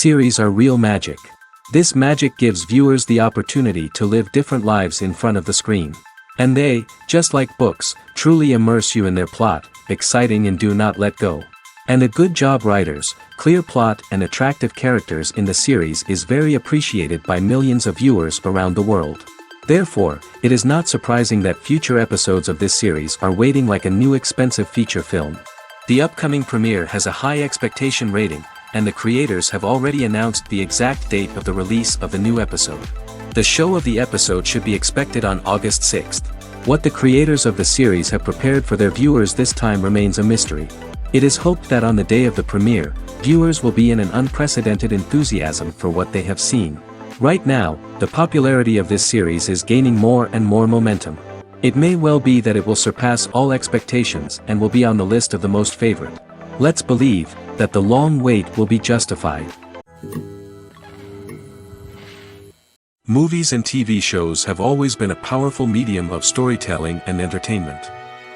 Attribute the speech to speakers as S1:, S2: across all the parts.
S1: Series are real magic. This magic gives viewers the opportunity to live different lives in front of the screen. And they, just like books, truly immerse you in their plot, exciting and do not let go. And a good job writers, clear plot and attractive characters in the series is very appreciated by millions of viewers around the world. Therefore, it is not surprising that future episodes of this series are waiting like a new expensive feature film. The upcoming premiere has a high expectation rating, and the creators have already announced the exact date of the release of the new episode. The show of the episode should be expected on August 6th. What the creators of the series have prepared for their viewers this time remains a mystery. It is hoped that on the day of the premiere, viewers will be in an unprecedented enthusiasm for what they have seen. Right now, the popularity of this series is gaining more and more momentum. It may well be that it will surpass all expectations and will be on the list of the most favorite. Let's believe that the long wait will be justified. Movies and TV shows have always been a powerful medium of storytelling and entertainment.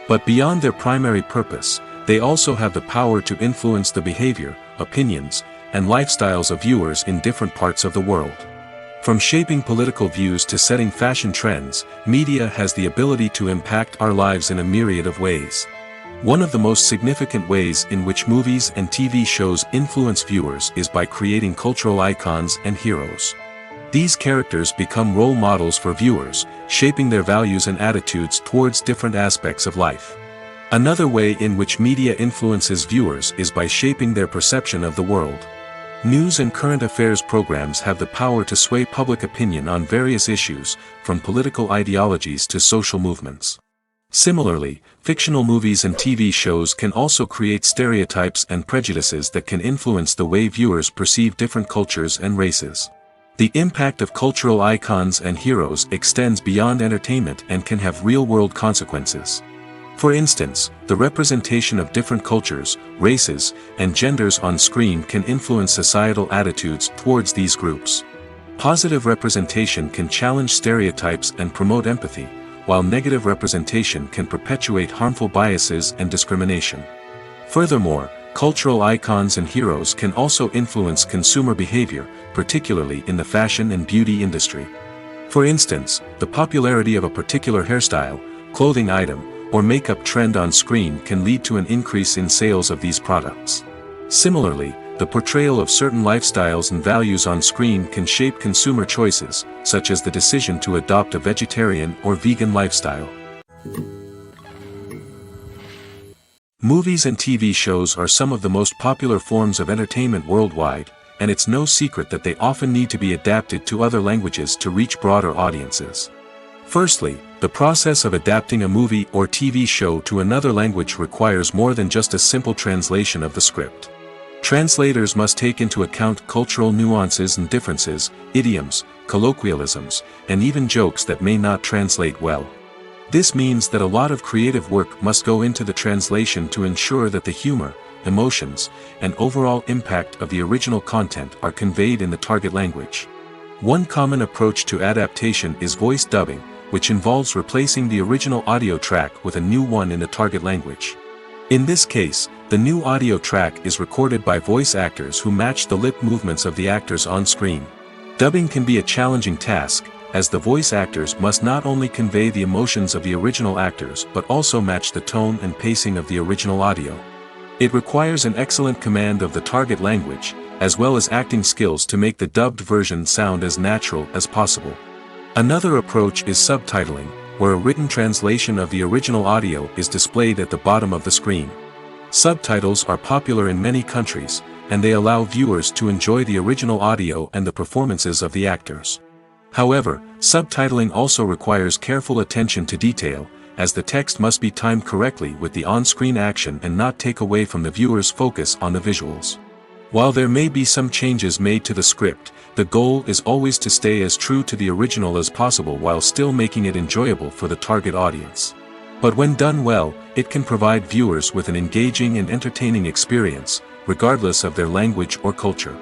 S1: But beyond their primary purpose, they also have the power to influence the behavior, opinions, and lifestyles of viewers in different parts of the world. From shaping political views to setting fashion trends, media has the ability to impact our lives in a myriad of ways. One of the most significant ways in which movies and TV shows influence viewers is by creating cultural icons and heroes. These characters become role models for viewers, shaping their values and attitudes towards different aspects of life. Another way in which media influences viewers is by shaping their perception of the world. News and current affairs programs have the power to sway public opinion on various issues, from political ideologies to social movements. Similarly, fictional movies and TV shows can also create stereotypes and prejudices that can influence the way viewers perceive different cultures and races. The impact of cultural icons and heroes extends beyond entertainment and can have real-world consequences. For instance, the representation of different cultures, races, and genders on screen can influence societal attitudes towards these groups. Positive representation can challenge stereotypes and promote empathy, while negative representation can perpetuate harmful biases and discrimination. Furthermore, cultural icons and heroes can also influence consumer behavior, particularly in the fashion and beauty industry. For instance, the popularity of a particular hairstyle, clothing item, or makeup trend on screen can lead to an increase in sales of these products. Similarly, the portrayal of certain lifestyles and values on screen can shape consumer choices, such as the decision to adopt a vegetarian or vegan lifestyle. Movies and TV shows are some of the most popular forms of entertainment worldwide, and it's no secret that they often need to be adapted to other languages to reach broader audiences. Firstly, the process of adapting a movie or TV show to another language requires more than just a simple translation of the script. Translators must take into account cultural nuances and differences, idioms, colloquialisms, and even jokes that may not translate well. This means that a lot of creative work must go into the translation to ensure that the humor, emotions, and overall impact of the original content are conveyed in the target language. One common approach to adaptation is voice dubbing, which involves replacing the original audio track with a new one in the target language. In this case, the new audio track is recorded by voice actors who match the lip movements of the actors on screen. Dubbing can be a challenging task, as the voice actors must not only convey the emotions of the original actors but also match the tone and pacing of the original audio. It requires an excellent command of the target language, as well as acting skills to make the dubbed version sound as natural as possible. Another approach is subtitling, where a written translation of the original audio is displayed at the bottom of the screen. Subtitles are popular in many countries, and they allow viewers to enjoy the original audio and the performances of the actors. However, subtitling also requires careful attention to detail, as the text must be timed correctly with the on-screen action and not take away from the viewer's focus on the visuals. While there may be some changes made to the script, the goal is always to stay as true to the original as possible while still making it enjoyable for the target audience. But when done well, it can provide viewers with an engaging and entertaining experience, regardless of their language or culture.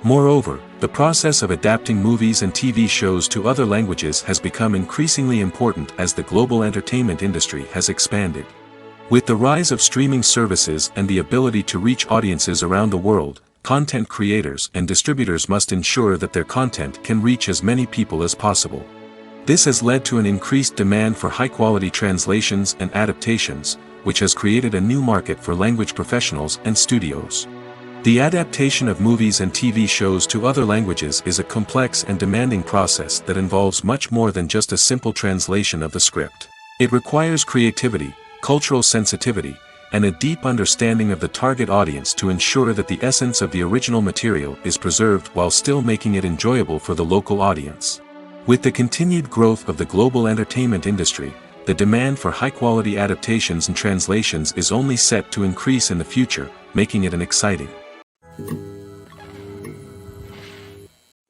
S1: Moreover, the process of adapting movies and TV shows to other languages has become increasingly important as the global entertainment industry has expanded. With the rise of streaming services and the ability to reach audiences around the world, content creators and distributors must ensure that their content can reach as many people as possible. This has led to an increased demand for high-quality translations and adaptations, which has created a new market for language professionals and studios. The adaptation of movies and TV shows to other languages is a complex and demanding process that involves much more than just a simple translation of the script. It requires creativity, cultural sensitivity, and a deep understanding of the target audience to ensure that the essence of the original material is preserved while still making it enjoyable for the local audience. With the continued growth of the global entertainment industry, the demand for high-quality adaptations and translations is only set to increase in the future, making it an exciting.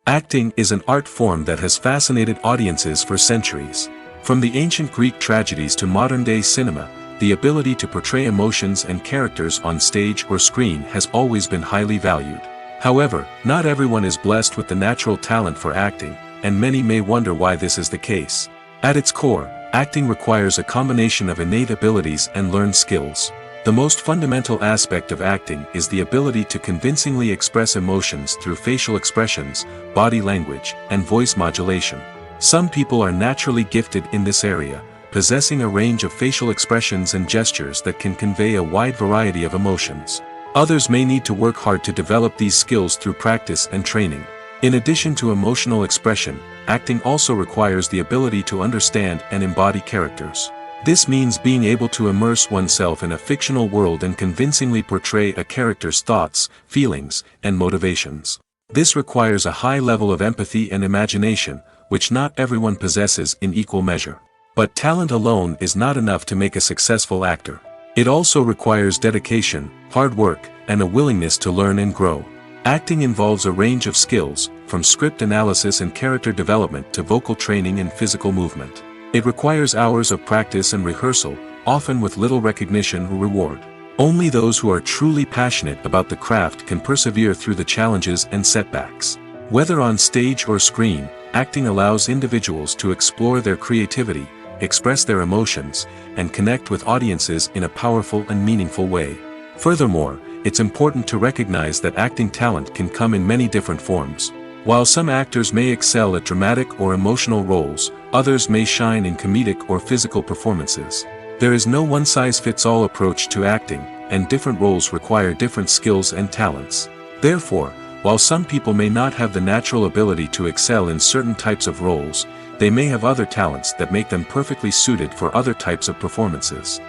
S1: Acting is an art form that has fascinated audiences for centuries. From the ancient Greek tragedies to modern-day cinema, the ability to portray emotions and characters on stage or screen has always been highly valued. However, not everyone is blessed with the natural talent for acting, and many may wonder why this is the case. At its core, acting requires a combination of innate abilities and learned skills. The most fundamental aspect of acting is the ability to convincingly express emotions through facial expressions, body language, and voice modulation. Some people are naturally gifted in this area, possessing a range of facial expressions and gestures that can convey a wide variety of emotions. Others may need to work hard to develop these skills through practice and training. In addition to emotional expression, acting also requires the ability to understand and embody characters. This means being able to immerse oneself in a fictional world and convincingly portray a character's thoughts, feelings, and motivations. This requires a high level of empathy and imagination, which not everyone possesses in equal measure. But talent alone is not enough to make a successful actor. It also requires dedication, hard work, and a willingness to learn and grow. Acting involves a range of skills, from script analysis and character development to vocal training and physical movement. It requires hours of practice and rehearsal, often with little recognition or reward. Only those who are truly passionate about the craft can persevere through the challenges and setbacks. Whether on stage or screen, acting allows individuals to explore their creativity, express their emotions, and connect with audiences in a powerful and meaningful way. Furthermore, it's important to recognize that acting talent can come in many different forms. While some actors may excel at dramatic or emotional roles, others may shine in comedic or physical performances. There is no one-size-fits-all approach to acting, and different roles require different skills and talents. Therefore, while some people may not have the natural ability to excel in certain types of roles, they may have other talents that make them perfectly suited for other types of performances.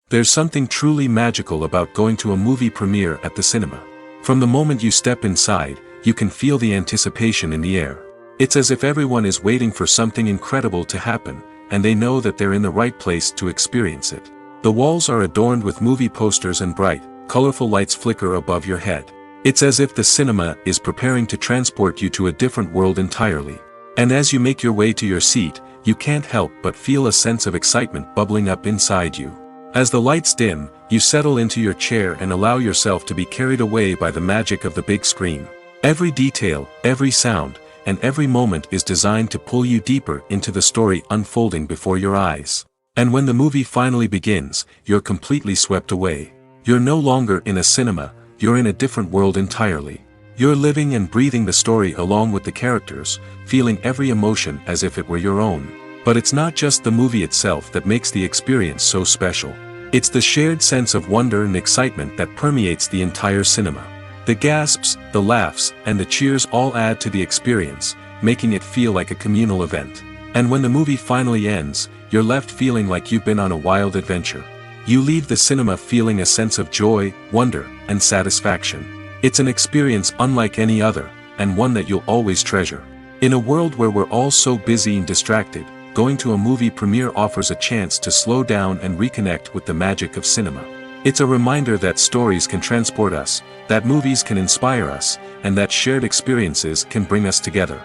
S1: There's something truly magical about going to a movie premiere at the cinema. From the moment you step inside, you can feel the anticipation in the air. It's as if everyone is waiting for something incredible to happen, and they know that they're in the right place to experience it. The walls are adorned with movie posters and bright, colorful lights flicker above your head. It's as if the cinema is preparing to transport you to a different world entirely. And as you make your way to your seat, you can't help but feel a sense of excitement bubbling up inside you. As the lights dim, you settle into your chair and allow yourself to be carried away by the magic of the big screen. Every detail, every sound, and every moment is designed to pull you deeper into the story unfolding before your eyes. And when the movie finally begins, you're completely swept away. You're no longer in a cinema, you're in a different world entirely. You're living and breathing the story along with the characters, feeling every emotion as if it were your own. But it's not just the movie itself that makes the experience so special. It's the shared sense of wonder and excitement that permeates the entire cinema. The gasps, the laughs, and the cheers all add to the experience, making it feel like a communal event. And when the movie finally ends, you're left feeling like you've been on a wild adventure. You leave the cinema feeling a sense of joy, wonder, and satisfaction. It's an experience unlike any other, and one that you'll always treasure. In a world where we're all so busy and distracted, going to a movie premiere offers a chance to slow down and reconnect with the magic of cinema. It's a reminder that stories can transport us, that movies can inspire us, and that shared experiences can bring us together.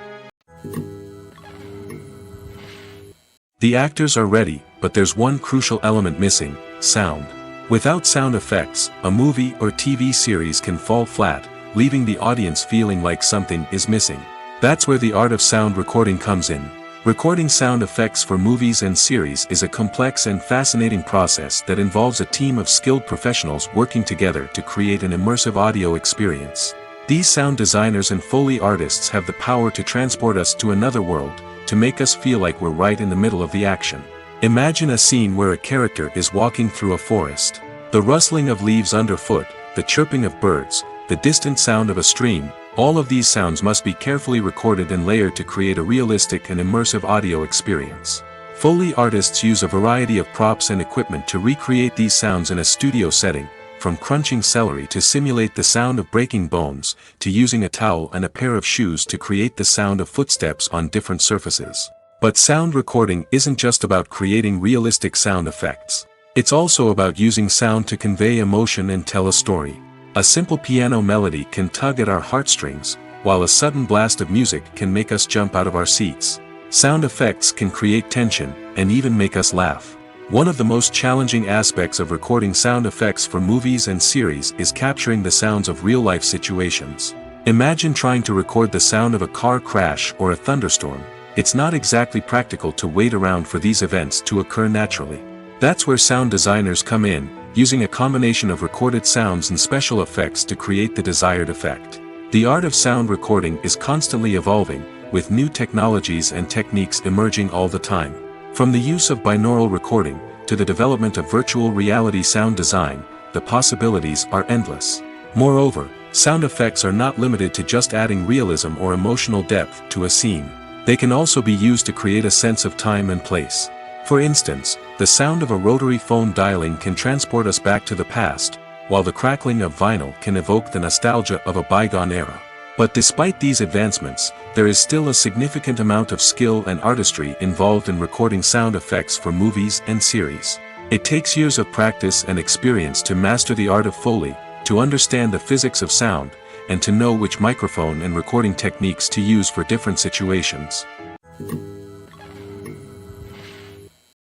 S1: The actors are ready, but there's one crucial element missing: sound. Without sound effects, a movie or TV series can fall flat, leaving the audience feeling like something is missing. That's where the art of sound recording comes in. Recording sound effects for movies and series is a complex and fascinating process that involves a team of skilled professionals working together to create an immersive audio experience. These sound designers and Foley artists have the power to transport us to another world, to make us feel like we're right in the middle of the action. Imagine a scene where a character is walking through a forest. The rustling of leaves underfoot, the chirping of birds, the distant sound of a stream, all of these sounds must be carefully recorded and layered to create a realistic and immersive audio experience. Foley artists use a variety of props and equipment to recreate these sounds in a studio setting, from crunching celery to simulate the sound of breaking bones, to using a towel and a pair of shoes to create the sound of footsteps on different surfaces. But sound recording isn't just about creating realistic sound effects. It's also about using sound to convey emotion and tell a story. A simple piano melody can tug at our heartstrings, while a sudden blast of music can make us jump out of our seats. Sound effects can create tension, and even make us laugh. One of the most challenging aspects of recording sound effects for movies and series is capturing the sounds of real-life situations. Imagine trying to record the sound of a car crash or a thunderstorm. It's not exactly practical to wait around for these events to occur naturally. That's where sound designers come in, using a combination of recorded sounds and special effects to create the desired effect. The art of sound recording is constantly evolving, with new technologies and techniques emerging all the time. From the use of binaural recording, to the development of virtual reality sound design, the possibilities are endless. Moreover, sound effects are not limited to just adding realism or emotional depth to a scene. They can also be used to create a sense of time and place. For instance, the sound of a rotary phone dialing can transport us back to the past, while the crackling of vinyl can evoke the nostalgia of a bygone era. But despite these advancements, there is still a significant amount of skill and artistry involved in recording sound effects for movies and series. It takes years of practice and experience to master the art of Foley, to understand the physics of sound, and to know which microphone and recording techniques to use for different situations.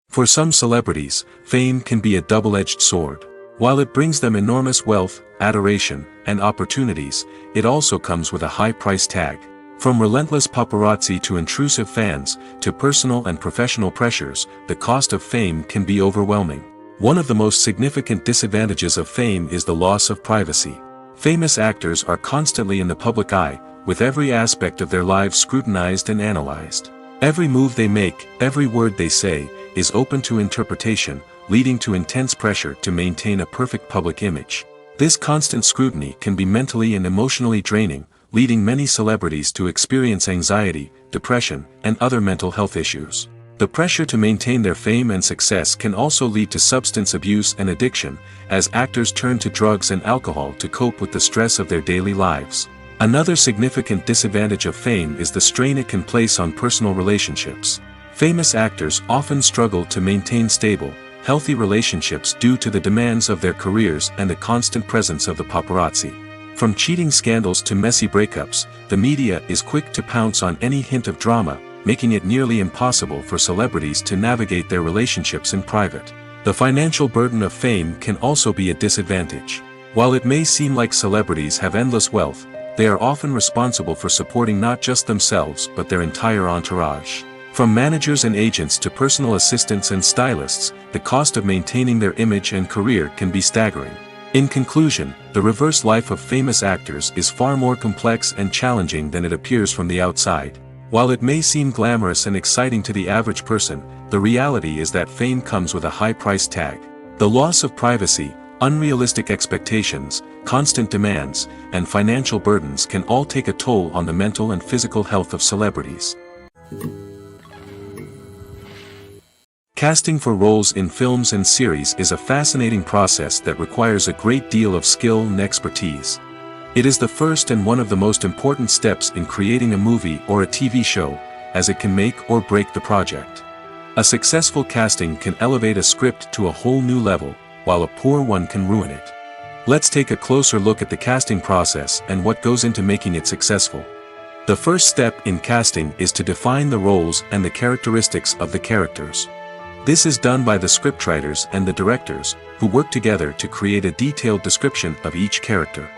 S1: For some celebrities, fame can be a double-edged sword. While it brings them enormous wealth, adoration, and opportunities, it also comes with a high price tag. From relentless paparazzi to intrusive fans, to personal and professional pressures, the cost of fame can be overwhelming. One of the most significant disadvantages of fame is the loss of privacy. Famous actors are constantly in the public eye, with every aspect of their lives scrutinized and analyzed. Every move they make, every word they say, is open to interpretation, leading to intense pressure to maintain a perfect public image. This constant scrutiny can be mentally and emotionally draining, leading many celebrities to experience anxiety, depression, and other mental health issues. The pressure to maintain their fame and success can also lead to substance abuse and addiction, as actors turn to drugs and alcohol to cope with the stress of their daily lives. Another significant disadvantage of fame is the strain it can place on personal relationships. Famous actors often struggle to maintain stable, healthy relationships due to the demands of their careers and the constant presence of the paparazzi. From cheating scandals to messy breakups, the media is quick to pounce on any hint of drama, making it nearly impossible for celebrities to navigate their relationships in private. The financial burden of fame can also be a disadvantage. While it may seem like celebrities have endless wealth, they are often responsible for supporting not just themselves but their entire entourage. From managers and agents to personal assistants and stylists, the cost of maintaining their image and career can be staggering. In conclusion, the reverse life of famous actors is far more complex and challenging than it appears from the outside. While it may seem glamorous and exciting to the average person, the reality is that fame comes with a high price tag. The loss of privacy, unrealistic expectations, constant demands, and financial burdens can all take a toll on the mental and physical health of celebrities. Casting for roles in films and series is a fascinating process that requires a great deal of skill and expertise. It is the first and one of the most important steps in creating a movie or a TV show, as it can make or break the project. A successful casting can elevate a script to a whole new level, while a poor one can ruin it. Let's take a closer look at the casting process and what goes into making it successful. The first step in casting is to define the roles and the characteristics of the characters. This is done by the scriptwriters and the directors, who work together to create a detailed description of each character.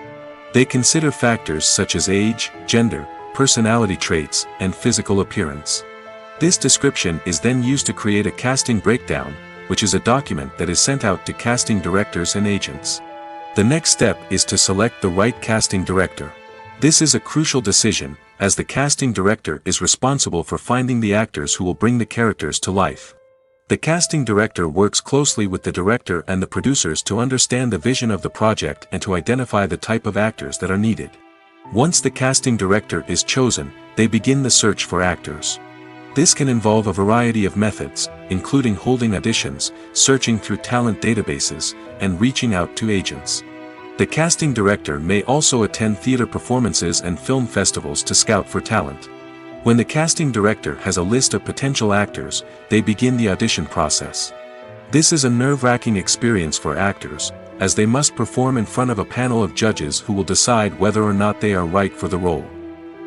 S1: They consider factors such as age, gender, personality traits, and physical appearance. This description is then used to create a casting breakdown, which is a document that is sent out to casting directors and agents. The next step is to select the right casting director. This is a crucial decision, as the casting director is responsible for finding the actors who will bring the characters to life. The casting director works closely with the director and the producers to understand the vision of the project and to identify the type of actors that are needed. Once the casting director is chosen, they begin the search for actors. This can involve a variety of methods, including holding auditions, searching through talent databases, and reaching out to agents. The casting director may also attend theater performances and film festivals to scout for talent. When the casting director has a list of potential actors, they begin the audition process. This is a nerve-wracking experience for actors, as they must perform in front of a panel of judges who will decide whether or not they are right for the role.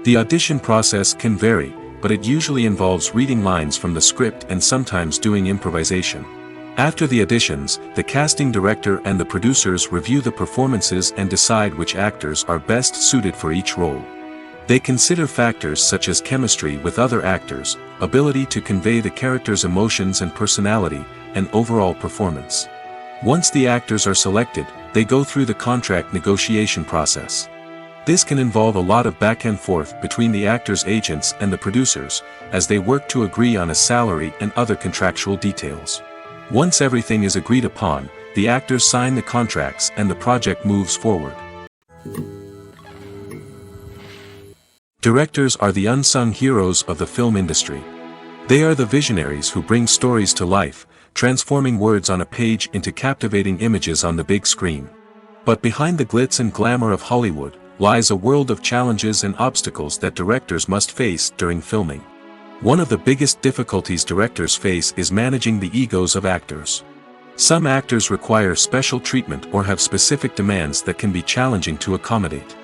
S1: The audition process can vary, but it usually involves reading lines from the script and sometimes doing improvisation. After the auditions, the casting director and the producers review the performances and decide which actors are best suited for each role. They consider factors such as chemistry with other actors, ability to convey the character's emotions and personality, and overall performance. Once the actors are selected, they go through the contract negotiation process. This can involve a lot of back and forth between the actors' agents and the producers, as they work to agree on a salary and other contractual details. Once everything is agreed upon, the actors sign the contracts and the project moves forward. Directors are the unsung heroes of the film industry. They are the visionaries who bring stories to life, transforming words on a page into captivating images on the big screen. But behind the glitz and glamour of Hollywood, lies a world of challenges and obstacles that directors must face during filming. One of the biggest difficulties directors face is managing the egos of actors. Some actors require special treatment or have specific demands that can be challenging to accommodate.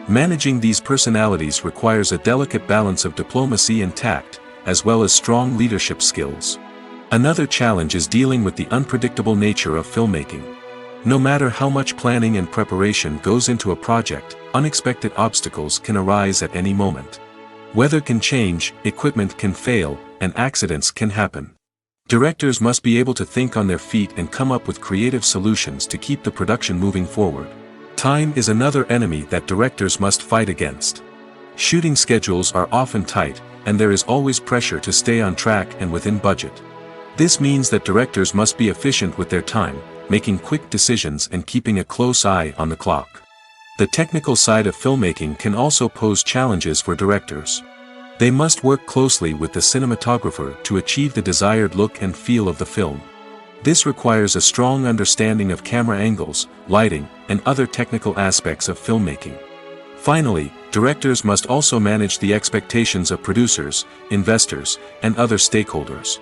S1: Managing these personalities requires a delicate balance of diplomacy and tact, as well as strong leadership skills. Another challenge is dealing with the unpredictable nature of filmmaking. No matter how much planning and preparation goes into a project, unexpected obstacles can arise at any moment. Weather can change, equipment can fail, and accidents can happen. Directors must be able to think on their feet and come up with creative solutions to keep the production moving forward. Time is another enemy that directors must fight against. Shooting schedules are often tight, and there is always pressure to stay on track and within budget. This means that directors must be efficient with their time, making quick decisions and keeping a close eye on the clock. The technical side of filmmaking can also pose challenges for directors. They must work closely with the cinematographer to achieve the desired look and feel of the film. This requires a strong understanding of camera angles, lighting, and other technical aspects of filmmaking. Finally, directors must also manage the expectations of producers, investors, and other stakeholders.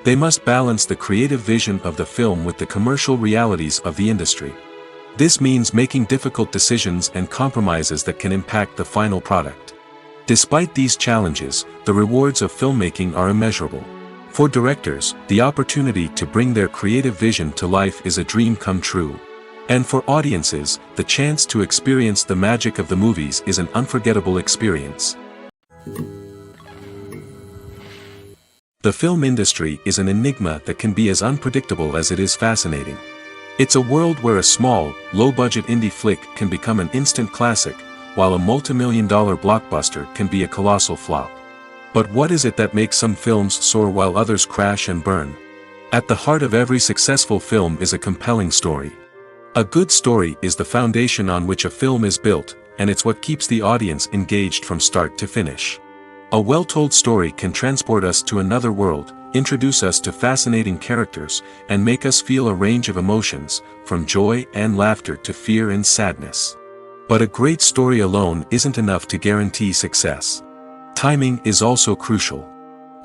S1: They must balance the creative vision of the film with the commercial realities of the industry. This means making difficult decisions and compromises that can impact the final product. Despite these challenges, the rewards of filmmaking are immeasurable. For directors, the opportunity to bring their creative vision to life is a dream come true. And for audiences, the chance to experience the magic of the movies is an unforgettable experience. The film industry is an enigma that can be as unpredictable as it is fascinating. It's a world where a small, low-budget indie flick can become an instant classic, while a multi-million-dollar blockbuster can be a colossal flop. But what is it that makes some films soar while others crash and burn? At the heart of every successful film is a compelling story. A good story is the foundation on which a film is built, and it's what keeps the audience engaged from start to finish. A well-told story can transport us to another world, introduce us to fascinating characters, and make us feel a range of emotions, from joy and laughter to fear and sadness. But a great story alone isn't enough to guarantee success. Timing is also crucial.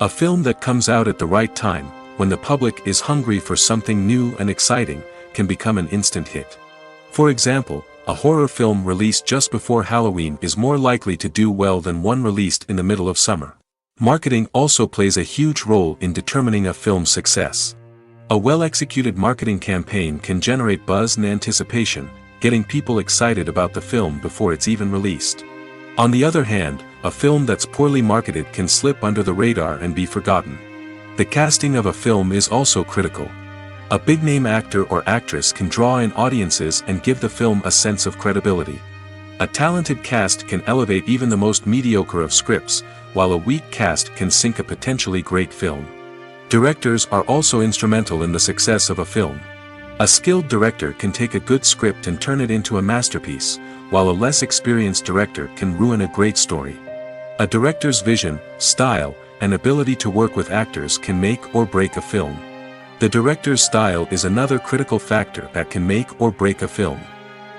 S1: A film that comes out at the right time, when the public is hungry for something new and exciting, can become an instant hit. For example, a horror film released just before Halloween is more likely to do well than one released in the middle of summer. Marketing also plays a huge role in determining a film's success. A well-executed marketing campaign can generate buzz and anticipation, getting people excited about the film before it's even released. On the other hand, a film that's poorly marketed can slip under the radar and be forgotten. The casting of a film is also critical. A big-name actor or actress can draw in audiences and give the film a sense of credibility. A talented cast can elevate even the most mediocre of scripts, while a weak cast can sink a potentially great film. Directors are also instrumental in the success of a film. A skilled director can take a good script and turn it into a masterpiece, while a less experienced director can ruin a great story. A director's vision, style, and ability to work with actors can make or break a film. The director's style is another critical factor that can make or break a film.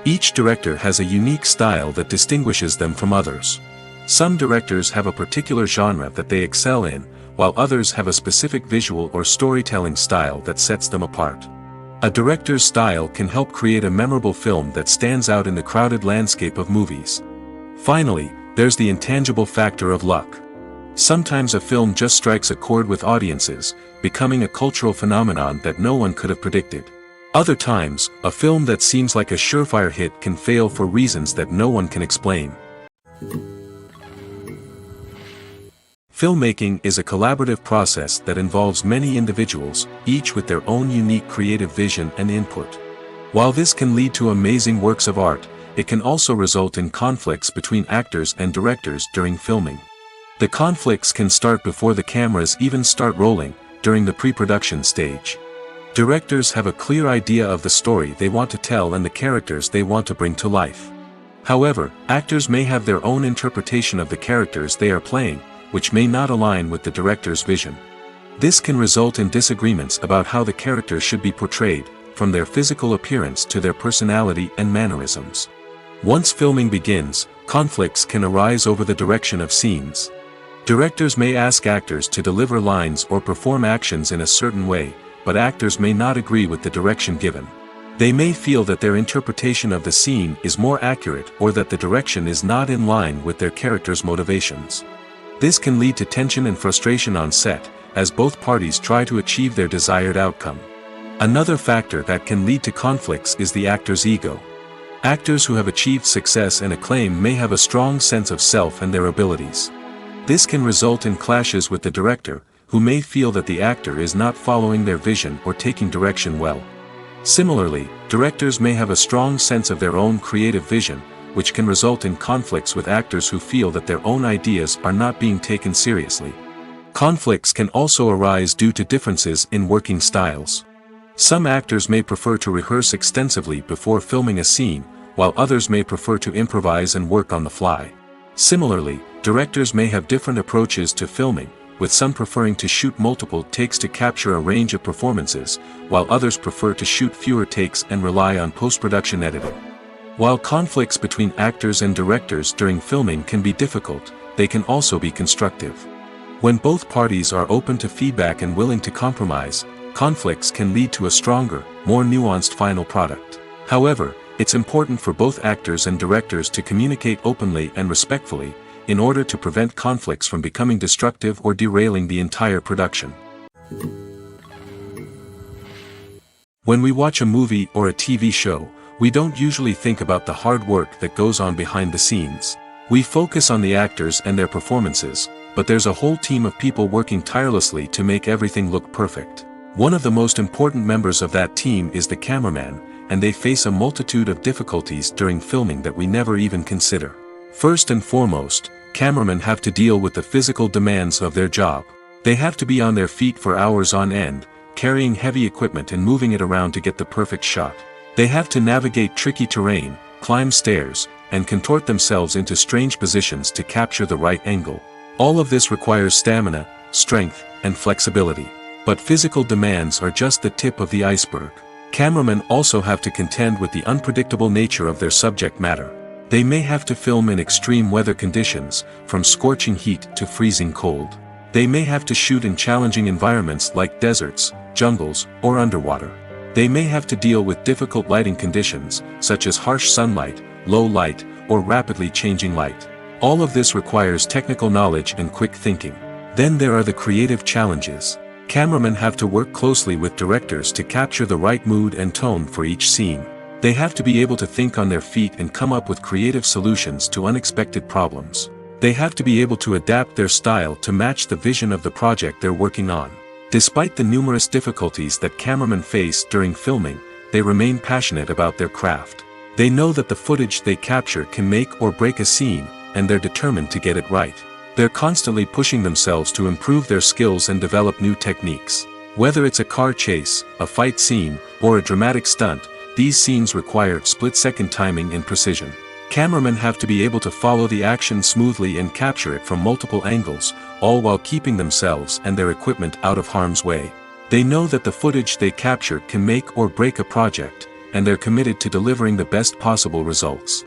S1: Each director has a unique style that distinguishes them from others. Some directors have a particular genre that they excel in, while others have a specific visual or storytelling style that sets them apart. A director's style can help create a memorable film that stands out in the crowded landscape of movies. Finally, there's the intangible factor of luck. Sometimes a film just strikes a chord with audiences, becoming a cultural phenomenon that no one could have predicted. Other times, a film that seems like a surefire hit can fail for reasons that no one can explain. Filmmaking is a collaborative process that involves many individuals, each with their own unique creative vision and input. While this can lead to amazing works of art, it can also result in conflicts between actors and directors during filming. The conflicts can start before the cameras even start rolling, during the pre-production stage. Directors have a clear idea of the story they want to tell and the characters they want to bring to life. However, actors may have their own interpretation of the characters they are playing, which may not align with the director's vision. This can result in disagreements about how the characters should be portrayed, from their physical appearance to their personality and mannerisms. Once filming begins, conflicts can arise over the direction of scenes. Directors may ask actors to deliver lines or perform actions in a certain way, but actors may not agree with the direction given. They may feel that their interpretation of the scene is more accurate or that the direction is not in line with their character's motivations. This can lead to tension and frustration on set, as both parties try to achieve their desired outcome. Another factor that can lead to conflicts is the actor's ego. Actors who have achieved success and acclaim may have a strong sense of self and their abilities. This can result in clashes with the director, who may feel that the actor is not following their vision or taking direction well. Similarly, directors may have a strong sense of their own creative vision, which can result in conflicts with actors who feel that their own ideas are not being taken seriously. Conflicts can also arise due to differences in working styles. Some actors may prefer to rehearse extensively before filming a scene, while others may prefer to improvise and work on the fly. Similarly, directors may have different approaches to filming, with some preferring to shoot multiple takes to capture a range of performances, while others prefer to shoot fewer takes and rely on post-production editing. While conflicts between actors and directors during filming can be difficult, they can also be constructive. When both parties are open to feedback and willing to compromise, conflicts can lead to a stronger, more nuanced final product. However, it's important for both actors and directors to communicate openly and respectfully, in order to prevent conflicts from becoming destructive or derailing the entire production. When we watch a movie or a TV show, we don't usually think about the hard work that goes on behind the scenes. We focus on the actors and their performances, but there's a whole team of people working tirelessly to make everything look perfect. One of the most important members of that team is the cameraman, and they face a multitude of difficulties during filming that we never even consider. First and foremost, cameramen have to deal with the physical demands of their job. They have to be on their feet for hours on end, carrying heavy equipment and moving it around to get the perfect shot. They have to navigate tricky terrain, climb stairs, and contort themselves into strange positions to capture the right angle. All of this requires stamina, strength, and flexibility. But physical demands are just the tip of the iceberg. Cameramen also have to contend with the unpredictable nature of their subject matter. They may have to film in extreme weather conditions, from scorching heat to freezing cold. They may have to shoot in challenging environments like deserts, jungles, or underwater. They may have to deal with difficult lighting conditions, such as harsh sunlight, low light, or rapidly changing light. All of this requires technical knowledge and quick thinking. Then there are the creative challenges. Cameramen have to work closely with directors to capture the right mood and tone for each scene. They have to be able to think on their feet and come up with creative solutions to unexpected problems. They have to be able to adapt their style to match the vision of the project they're working on. Despite the numerous difficulties that cameramen face during filming, they remain passionate about their craft. They know that the footage they capture can make or break a scene, and they're determined to get it right. They're constantly pushing themselves to improve their skills and develop new techniques. Whether it's a car chase, a fight scene, or a dramatic stunt, these scenes require split-second timing and precision. Cameramen have to be able to follow the action smoothly and capture it from multiple angles, all while keeping themselves and their equipment out of harm's way. They know that the footage they capture can make or break a project, and they're committed to delivering the best possible results.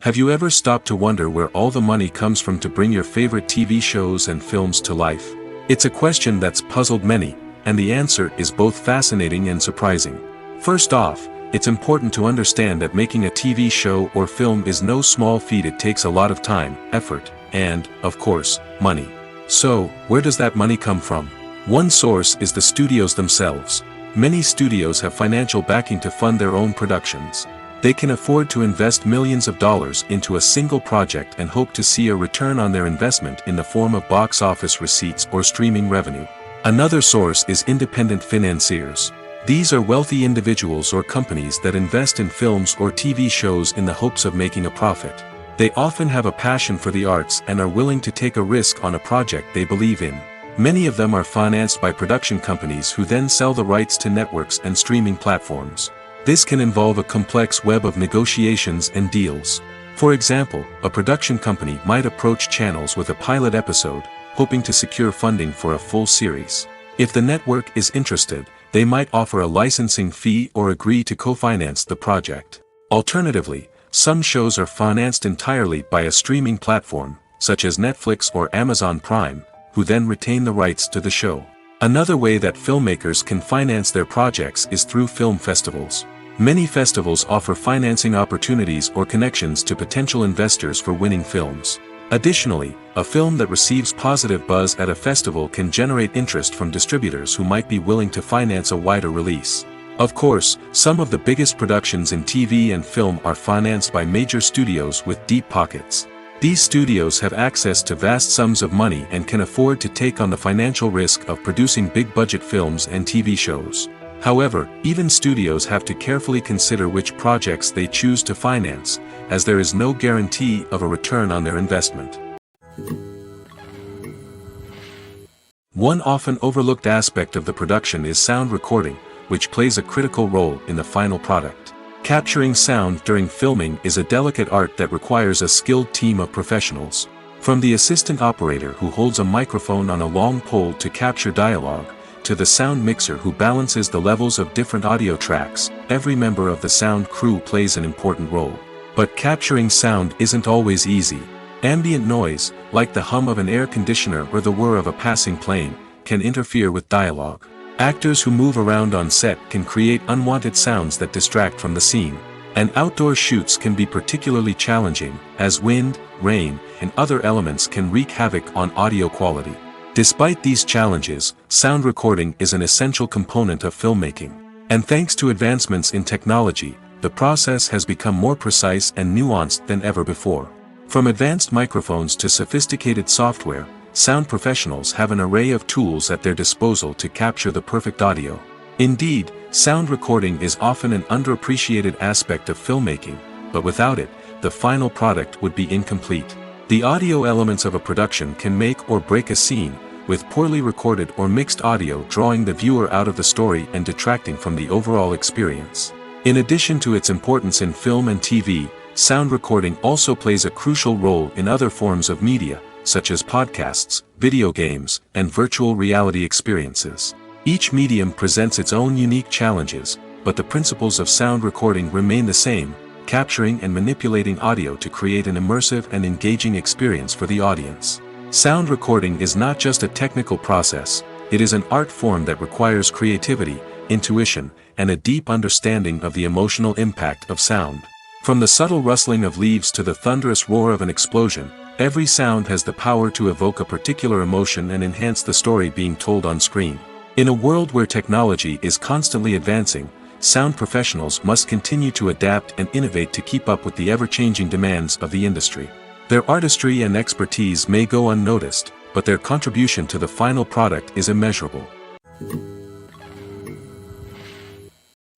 S1: Have you ever stopped to wonder where all the money comes from to bring your favorite TV shows and films to life? It's a question that's puzzled many, and the answer is both fascinating and surprising. First off, it's important to understand that making a TV show or film is no small feat. It takes a lot of time, effort, and, of course, money. So, where does that money come from? One source is the studios themselves. Many studios have financial backing to fund their own productions. They can afford to invest millions of dollars into a single project and hope to see a return on their investment in the form of box office receipts or streaming revenue. Another source is independent financiers. These are wealthy individuals or companies that invest in films or TV shows in the hopes of making a profit. They often have a passion for the arts and are willing to take a risk on a project they believe in. Many of them are financed by production companies who then sell the rights to networks and streaming platforms. This can involve a complex web of negotiations and deals. For example, a production company might approach channels with a pilot episode, hoping to secure funding for a full series. If the network is interested, they might offer a licensing fee or agree to co-finance the project. Alternatively, some shows are financed entirely by a streaming platform, such as Netflix or Amazon Prime, who then retain the rights to the show. Another way that filmmakers can finance their projects is through film festivals. Many festivals offer financing opportunities or connections to potential investors for winning films. Additionally, a film that receives positive buzz at a festival can generate interest from distributors who might be willing to finance a wider release. Of course, some of the biggest productions in TV and film are financed by major studios with deep pockets. These studios have access to vast sums of money and can afford to take on the financial risk of producing big-budget films and TV shows. However, even studios have to carefully consider which projects they choose to finance, as there is no guarantee of a return on their investment. One often overlooked aspect of the production is sound recording, which plays a critical role in the final product. Capturing sound during filming is a delicate art that requires a skilled team of professionals. From the assistant operator who holds a microphone on a long pole to capture dialogue, to the sound mixer who balances the levels of different audio tracks, every member of the sound crew plays an important role. But capturing sound isn't always easy. Ambient noise, like the hum of an air conditioner or the whir of a passing plane, can interfere with dialogue. Actors who move around on set can create unwanted sounds that distract from the scene. And outdoor shoots can be particularly challenging, as wind, rain, and other elements can wreak havoc on audio quality. Despite these challenges, sound recording is an essential component of filmmaking. And thanks to advancements in technology, the process has become more precise and nuanced than ever before. From advanced microphones to sophisticated software, sound professionals have an array of tools at their disposal to capture the perfect audio. Indeed, sound recording is often an underappreciated aspect of filmmaking, but without it, the final product would be incomplete. The audio elements of a production can make or break a scene, with poorly recorded or mixed audio drawing the viewer out of the story and detracting from the overall experience. In addition to its importance in film and TV, sound recording also plays a crucial role in other forms of media, such as podcasts, video games, and virtual reality experiences. Each medium presents its own unique challenges, but the principles of sound recording remain the same, capturing and manipulating audio to create an immersive and engaging experience for the audience. Sound recording is not just a technical process, it is an art form that requires creativity, intuition, and a deep understanding of the emotional impact of sound. From the subtle rustling of leaves to the thunderous roar of an explosion, every sound has the power to evoke a particular emotion and enhance the story being told on screen. In a world where technology is constantly advancing, sound professionals must continue to adapt and innovate to keep up with the ever-changing demands of the industry. Their artistry and expertise may go unnoticed, but their contribution to the final product is immeasurable.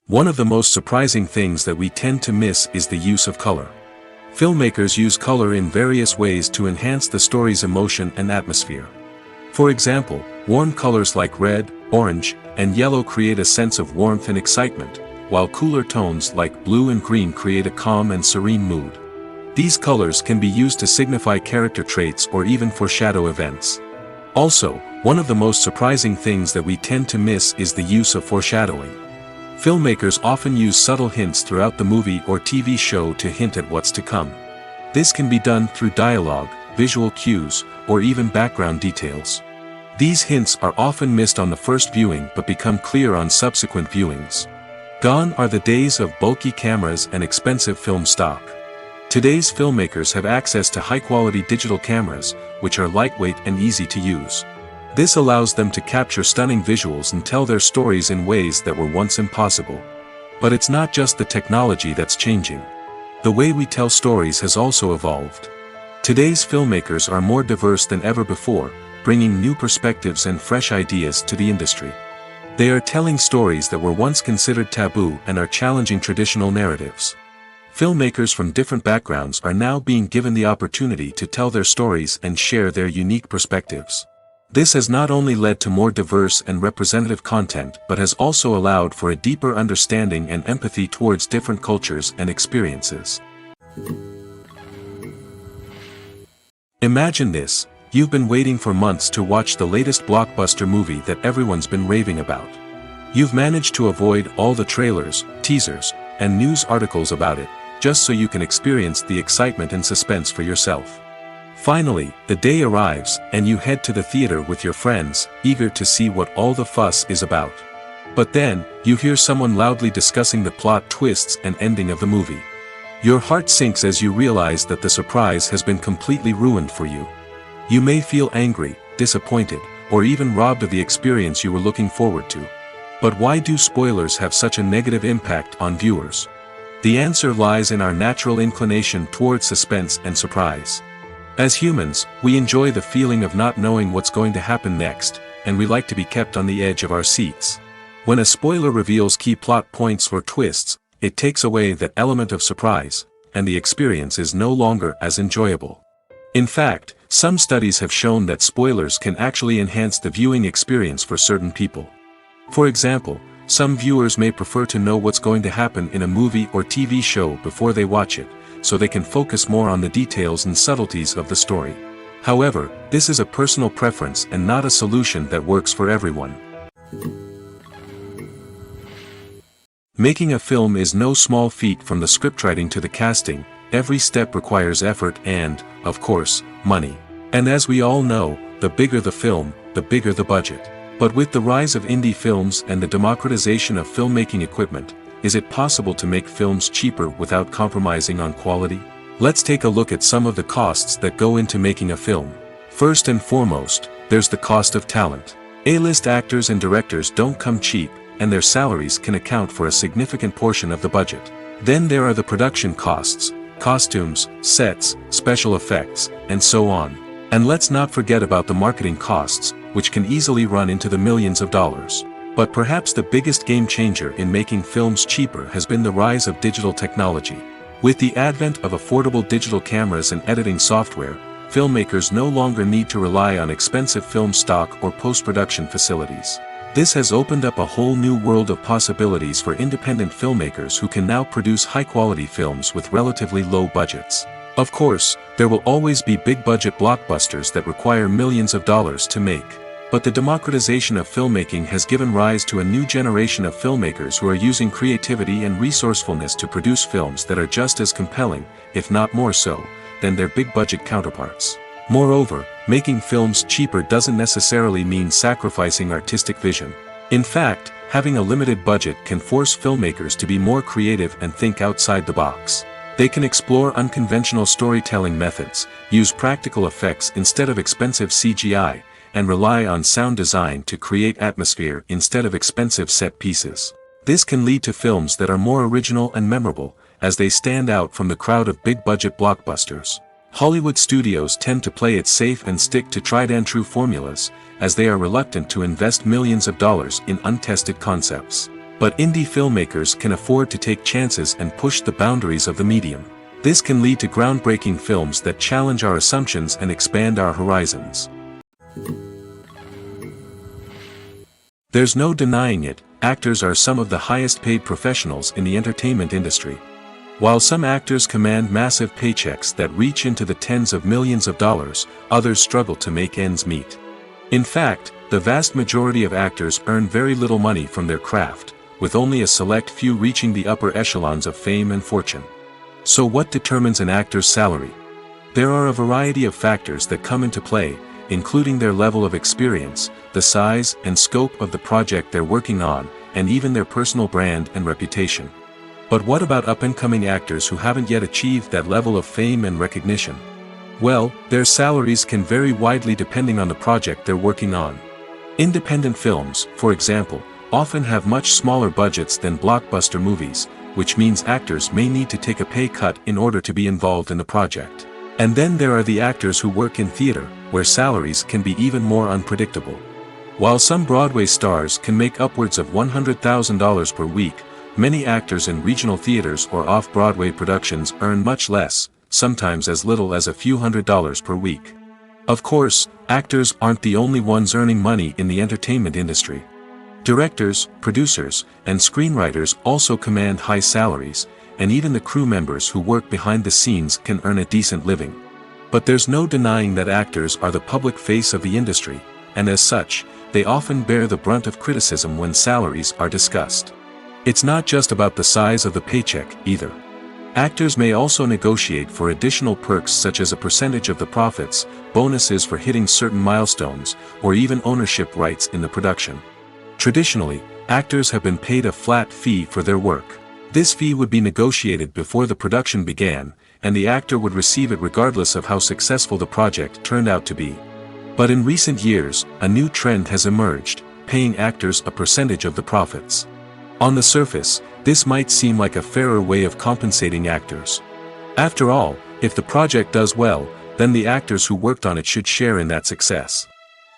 S1: One of the most surprising things that we tend to miss is the use of color. Filmmakers use color in various ways to enhance the story's emotion and atmosphere. For example, warm colors like red, orange, and yellow create a sense of warmth and excitement, while cooler tones like blue and green create a calm and serene mood. These colors can be used to signify character traits or even foreshadow events. Also, one of the most surprising things that we tend to miss is the use of foreshadowing. Filmmakers often use subtle hints throughout the movie or TV show to hint at what's to come. This can be done through dialogue, visual cues, or even background details. These hints are often missed on the first viewing but become clear on subsequent viewings. Gone are the days of bulky cameras and expensive film stock. Today's filmmakers have access to high-quality digital cameras, which are lightweight and easy to use. This allows them to capture stunning visuals and tell their stories in ways that were once impossible. But it's not just the technology that's changing. The way we tell stories has also evolved. Today's filmmakers are more diverse than ever before, bringing new perspectives and fresh ideas to the industry. They are telling stories that were once considered taboo and are challenging traditional narratives. Filmmakers from different backgrounds are now being given the opportunity to tell their stories and share their unique perspectives. This has not only led to more diverse and representative content but has also allowed for a deeper understanding and empathy towards different cultures and experiences. Imagine this, you've been waiting for months to watch the latest blockbuster movie that everyone's been raving about. You've managed to avoid all the trailers, teasers, and news articles about it, just so you can experience the excitement and suspense for yourself. Finally, the day arrives, and you head to the theater with your friends, eager to see what all the fuss is about. But then, you hear someone loudly discussing the plot twists and ending of the movie. Your heart sinks as you realize that the surprise has been completely ruined for you. You may feel angry, disappointed, or even robbed of the experience you were looking forward to. But why do spoilers have such a negative impact on viewers? The answer lies in our natural inclination towards suspense and surprise. As humans, we enjoy the feeling of not knowing what's going to happen next, and we like to be kept on the edge of our seats. When a spoiler reveals key plot points or twists, it takes away that element of surprise, and the experience is no longer as enjoyable. In fact, some studies have shown that spoilers can actually enhance the viewing experience for certain people. For example, some viewers may prefer to know what's going to happen in a movie or TV show before they watch it, so they can focus more on the details and subtleties of the story. However, this is a personal preference and not a solution that works for everyone. Making a film is no small feat. From the scriptwriting to the casting, every step requires effort and, of course, money. And as we all know, the bigger the film, the bigger the budget. But with the rise of indie films and the democratization of filmmaking equipment, is it possible to make films cheaper without compromising on quality? Let's take a look at some of the costs that go into making a film. First and foremost, there's the cost of talent. A-list actors and directors don't come cheap, and their salaries can account for a significant portion of the budget. Then there are the production costs, costumes, sets, special effects, and so on. And let's not forget about the marketing costs, which can easily run into the millions of dollars. But perhaps the biggest game changer in making films cheaper has been the rise of digital technology. With the advent of affordable digital cameras and editing software, filmmakers no longer need to rely on expensive film stock or post-production facilities. This has opened up a whole new world of possibilities for independent filmmakers who can now produce high-quality films with relatively low budgets. Of course, there will always be big-budget blockbusters that require millions of dollars to make. But the democratization of filmmaking has given rise to a new generation of filmmakers who are using creativity and resourcefulness to produce films that are just as compelling, if not more so, than their big-budget counterparts. Moreover, making films cheaper doesn't necessarily mean sacrificing artistic vision. In fact, having a limited budget can force filmmakers to be more creative and think outside the box. They can explore unconventional storytelling methods, use practical effects instead of expensive CGI, and rely on sound design to create atmosphere instead of expensive set pieces. This can lead to films that are more original and memorable, as they stand out from the crowd of big-budget blockbusters. Hollywood studios tend to play it safe and stick to tried-and-true formulas, as they are reluctant to invest millions of dollars in untested concepts. But indie filmmakers can afford to take chances and push the boundaries of the medium. This can lead to groundbreaking films that challenge our assumptions and expand our horizons. There's no denying it, actors are some of the highest-paid professionals in the entertainment industry. While some actors command massive paychecks that reach into the tens of millions of dollars, others struggle to make ends meet. In fact, the vast majority of actors earn very little money from their craft, with only a select few reaching the upper echelons of fame and fortune. So what determines an actor's salary? There are a variety of factors that come into play, including their level of experience, the size and scope of the project they're working on, and even their personal brand and reputation. But what about up-and-coming actors who haven't yet achieved that level of fame and recognition? Well, their salaries can vary widely depending on the project they're working on. Independent films, for example, often have much smaller budgets than blockbuster movies, which means actors may need to take a pay cut in order to be involved in the project. And then there are the actors who work in theater, where salaries can be even more unpredictable. While some Broadway stars can make upwards of $100,000 per week, many actors in regional theaters or off-Broadway productions earn much less, sometimes as little as a few $100s per week. Of course, actors aren't the only ones earning money in the entertainment industry. Directors, producers, and screenwriters also command high salaries, and even the crew members who work behind the scenes can earn a decent living. But there's no denying that actors are the public face of the industry, and as such, they often bear the brunt of criticism when salaries are discussed. It's not just about the size of the paycheck, either. Actors may also negotiate for additional perks such as a percentage of the profits, bonuses for hitting certain milestones, or even ownership rights in the production. Traditionally, actors have been paid a flat fee for their work. This fee would be negotiated before the production began, and the actor would receive it regardless of how successful the project turned out to be. But in recent years, a new trend has emerged, paying actors a percentage of the profits. On the surface, this might seem like a fairer way of compensating actors. After all, if the project does well, then the actors who worked on it should share in that success.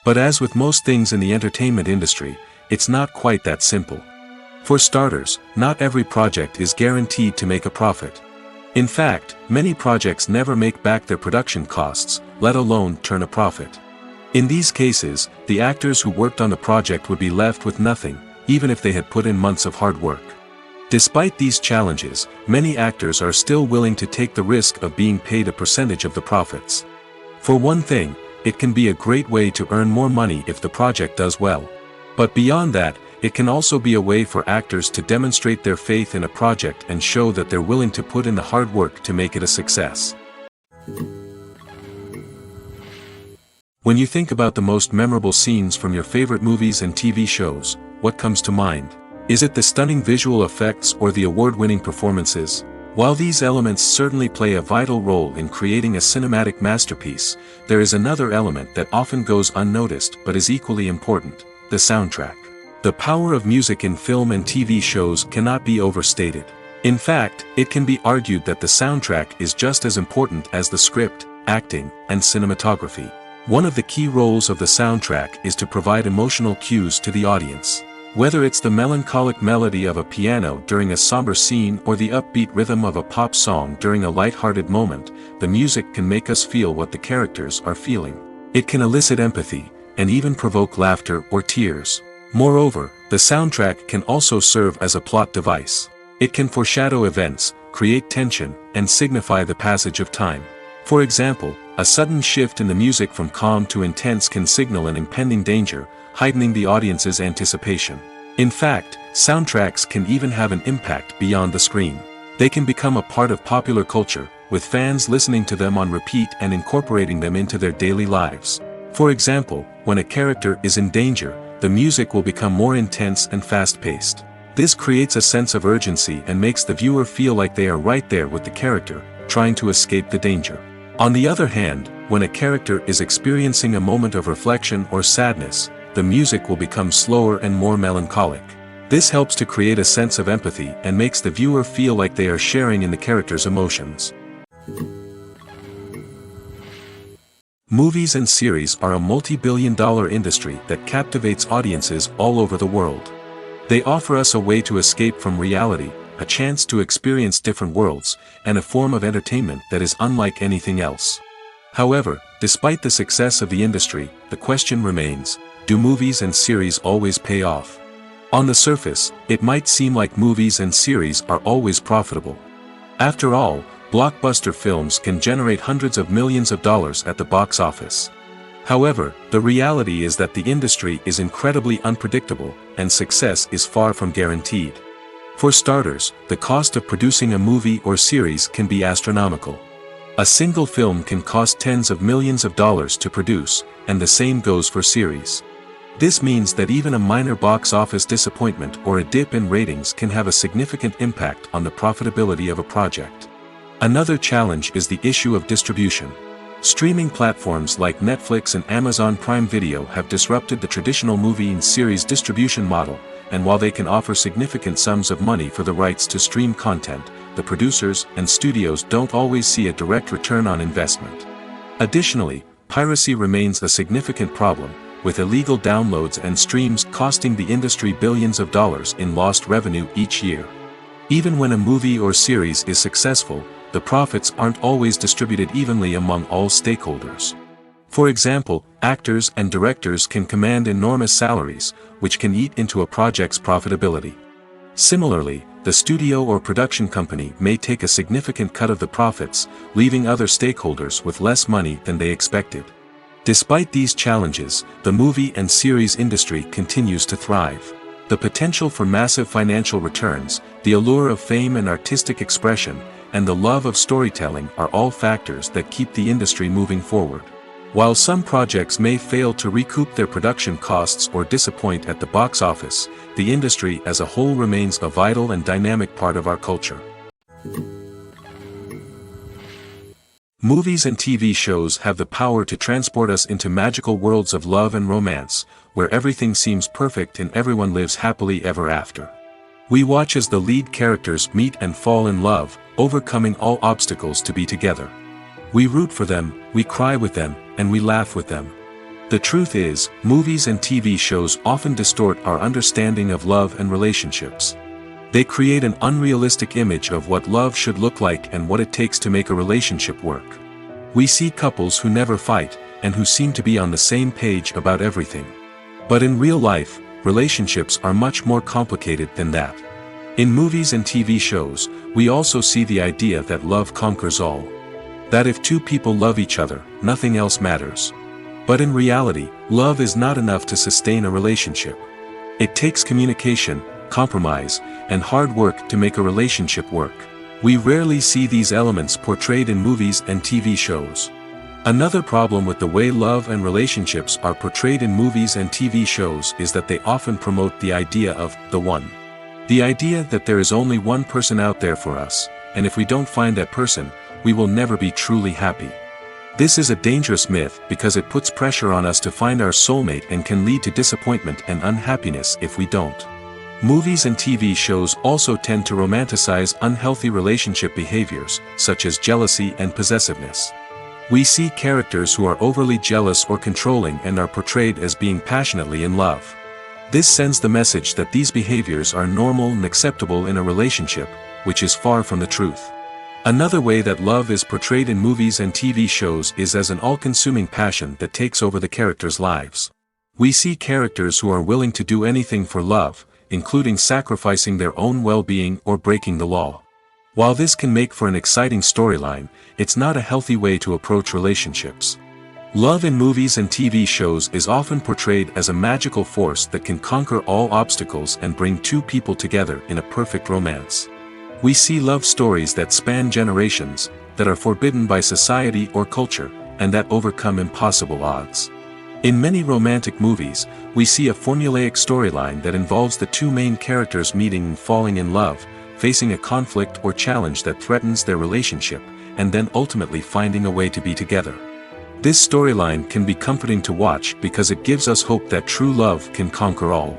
S1: But as with most things in the entertainment industry, it's not quite that simple. For starters, not every project is guaranteed to make a profit. In fact, many projects never make back their production costs, let alone turn a profit. In these cases, the actors who worked on the project would be left with nothing, even if they had put in months of hard work. Despite these challenges, many actors are still willing to take the risk of being paid a percentage of the profits. For one thing, it can be a great way to earn more money if the project does well. But beyond that, it can also be a way for actors to demonstrate their faith in a project and show that they're willing to put in the hard work to make it a success. When you think about the most memorable scenes from your favorite movies and TV shows, what comes to mind? Is it the stunning visual effects or the award-winning performances? While these elements certainly play a vital role in creating a cinematic masterpiece, there is another element that often goes unnoticed but is equally important: the soundtrack. The power of music in film and TV shows cannot be overstated. In fact, it can be argued that the soundtrack is just as important as the script, acting, and cinematography. One of the key roles of the soundtrack is to provide emotional cues to the audience. Whether it's the melancholic melody of a piano during a somber scene or the upbeat rhythm of a pop song during a light-hearted moment, the music can make us feel what the characters are feeling. It can elicit empathy, and even provoke laughter or tears. Moreover, the soundtrack can also serve as a plot device. It can foreshadow events, create tension, and signify the passage of time. For example, a sudden shift in the music from calm to intense can signal an impending danger, heightening the audience's anticipation. In fact, soundtracks can even have an impact beyond the screen. They can become a part of popular culture, with fans listening to them on repeat and incorporating them into their daily lives. For example, when a character is in danger, the music will become more intense and fast-paced. This creates a sense of urgency and makes the viewer feel like they are right there with the character, trying to escape the danger. On the other hand, when a character is experiencing a moment of reflection or sadness, the music will become slower and more melancholic. This helps to create a sense of empathy and makes the viewer feel like they are sharing in the character's emotions. Movies and series are a multi-billion-dollar industry that captivates audiences all over the world. They offer us a way to escape from reality, a chance to experience different worlds, and a form of entertainment that is unlike anything else. However, despite the success of the industry, the question remains, do movies and series always pay off? On the surface, it might seem like movies and series are always profitable. After all, blockbuster films can generate hundreds of millions of dollars at the box office. However, the reality is that the industry is incredibly unpredictable, and success is far from guaranteed. For starters, the cost of producing a movie or series can be astronomical. A single film can cost tens of millions of dollars to produce, and the same goes for series. This means that even a minor box office disappointment or a dip in ratings can have a significant impact on the profitability of a project. Another challenge is the issue of distribution. Streaming platforms like Netflix and Amazon Prime Video have disrupted the traditional movie and series distribution model, and while they can offer significant sums of money for the rights to stream content, the producers and studios don't always see a direct return on investment. Additionally, piracy remains a significant problem, with illegal downloads and streams costing the industry billions of dollars in lost revenue each year. Even when a movie or series is successful, the profits aren't always distributed evenly among all stakeholders. For example, actors and directors can command enormous salaries, which can eat into a project's profitability. Similarly, the studio or production company may take a significant cut of the profits, leaving other stakeholders with less money than they expected. Despite these challenges, the movie and series industry continues to thrive. The potential for massive financial returns, the allure of fame and artistic expression, and the love of storytelling are all factors that keep the industry moving forward. While some projects may fail to recoup their production costs or disappoint at the box office, the industry as a whole remains a vital and dynamic part of our culture. Movies and TV shows have the power to transport us into magical worlds of love and romance, where everything seems perfect and everyone lives happily ever after. We watch as the lead characters meet and fall in love, overcoming all obstacles to be together. We root for them, we cry with them, and we laugh with them. The truth is, movies and TV shows often distort our understanding of love and relationships. They create an unrealistic image of what love should look like and what it takes to make a relationship work. We see couples who never fight, and who seem to be on the same page about everything. But in real life, relationships are much more complicated than that. In movies and TV shows, we also see the idea that love conquers all. That if two people love each other, nothing else matters. But in reality, love is not enough to sustain a relationship. It takes communication, compromise, and hard work to make a relationship work. We rarely see these elements portrayed in movies and TV shows. Another problem with the way love and relationships are portrayed in movies and TV shows is that they often promote the idea of the one. The idea that there is only one person out there for us, and if we don't find that person, we will never be truly happy. This is a dangerous myth because it puts pressure on us to find our soulmate and can lead to disappointment and unhappiness if we don't. Movies and TV shows also tend to romanticize unhealthy relationship behaviors, such as jealousy and possessiveness. We see characters who are overly jealous or controlling and are portrayed as being passionately in love. This sends the message that these behaviors are normal and acceptable in a relationship, which is far from the truth. Another way that love is portrayed in movies and TV shows is as an all-consuming passion that takes over the characters' lives. We see characters who are willing to do anything for love, including sacrificing their own well-being or breaking the law. While this can make for an exciting storyline, it's not a healthy way to approach relationships. Love in movies and TV shows is often portrayed as a magical force that can conquer all obstacles and bring two people together in a perfect romance. We see love stories that span generations, that are forbidden by society or culture, and that overcome impossible odds. In many romantic movies, we see a formulaic storyline that involves the two main characters meeting and falling in love, facing a conflict or challenge that threatens their relationship, and then ultimately finding a way to be together. This storyline can be comforting to watch because it gives us hope that true love can conquer all.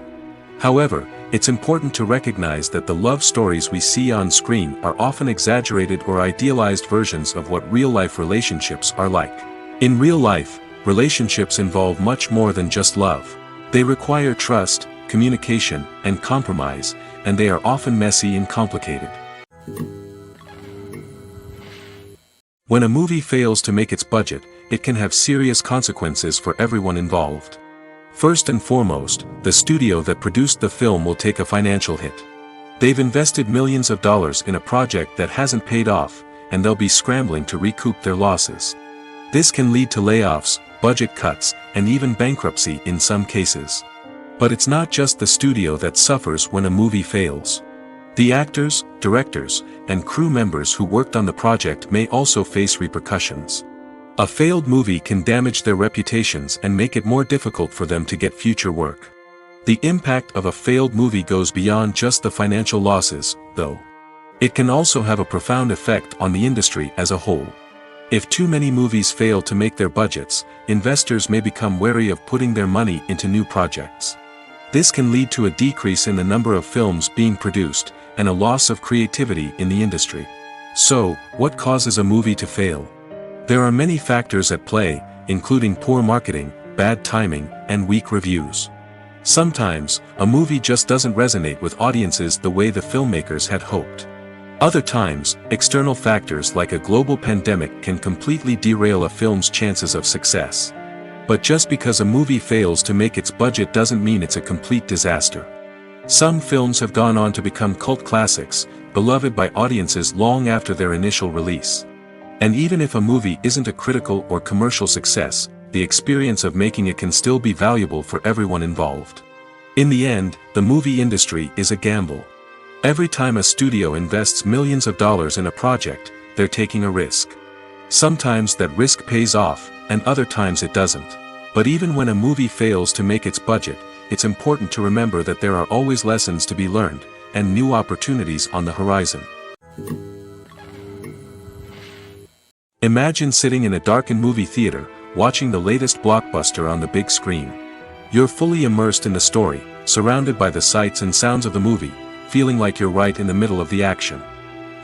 S1: However, it's important to recognize that the love stories we see on screen are often exaggerated or idealized versions of what real-life relationships are like. In real life, relationships involve much more than just love. They require trust, communication, and compromise, and they are often messy and complicated. When a movie fails to make its budget, it can have serious consequences for everyone involved. First and foremost, the studio that produced the film will take a financial hit. They've invested millions of dollars in a project that hasn't paid off, and they'll be scrambling to recoup their losses. This can lead to layoffs, budget cuts, and even bankruptcy in some cases. But it's not just the studio that suffers when a movie fails. The actors, directors, and crew members who worked on the project may also face repercussions. A failed movie can damage their reputations and make it more difficult for them to get future work. The impact of a failed movie goes beyond just the financial losses, though. It can also have a profound effect on the industry as a whole. If too many movies fail to make their budgets, investors may become wary of putting their money into new projects. This can lead to a decrease in the number of films being produced, and a loss of creativity in the industry. So, what causes a movie to fail? There are many factors at play, including poor marketing, bad timing, and weak reviews. Sometimes, a movie just doesn't resonate with audiences the way the filmmakers had hoped. Other times, external factors like a global pandemic can completely derail a film's chances of success. But just because a movie fails to make its budget doesn't mean it's a complete disaster. Some films have gone on to become cult classics, beloved by audiences long after their initial release. And even if a movie isn't a critical or commercial success, the experience of making it can still be valuable for everyone involved. In the end, the movie industry is a gamble. Every time a studio invests millions of dollars in a project, they're taking a risk. Sometimes that risk pays off, and other times it doesn't. But even when a movie fails to make its budget, it's important to remember that there are always lessons to be learned, and new opportunities on the horizon. Imagine sitting in a darkened movie theater, watching the latest blockbuster on the big screen. You're fully immersed in the story, surrounded by the sights and sounds of the movie, feeling like you're right in the middle of the action.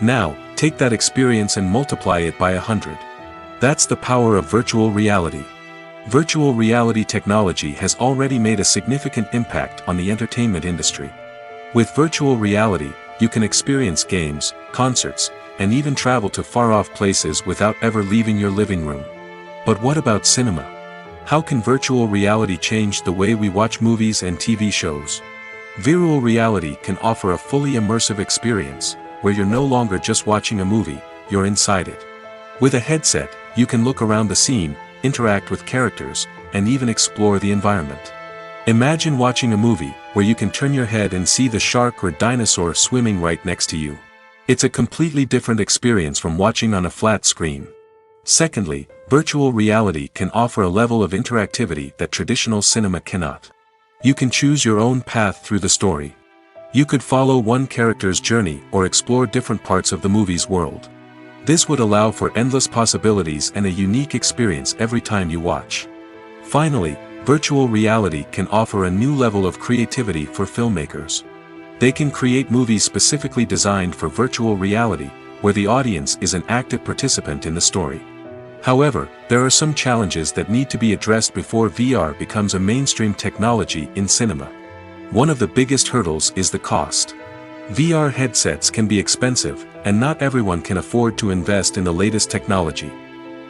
S1: Now, take that experience and multiply it by 100. That's the power of virtual reality. Virtual reality technology has already made a significant impact on the entertainment industry. With virtual reality, you can experience games, concerts, and even travel to far-off places without ever leaving your living room. But what about cinema? How can virtual reality change the way we watch movies and TV shows? Virtual reality can offer a fully immersive experience, where you're no longer just watching a movie, you're inside it. With a headset, you can look around the scene, interact with characters, and even explore the environment. Imagine watching a movie, where you can turn your head and see the shark or dinosaur swimming right next to you. It's a completely different experience from watching on a flat screen. Secondly, virtual reality can offer a level of interactivity that traditional cinema cannot. You can choose your own path through the story. You could follow one character's journey or explore different parts of the movie's world. This would allow for endless possibilities and a unique experience every time you watch. Finally, virtual reality can offer a new level of creativity for filmmakers. They can create movies specifically designed for virtual reality, where the audience is an active participant in the story. However, there are some challenges that need to be addressed before VR becomes a mainstream technology in cinema. One of the biggest hurdles is the cost. VR headsets can be expensive, and not everyone can afford to invest in the latest technology.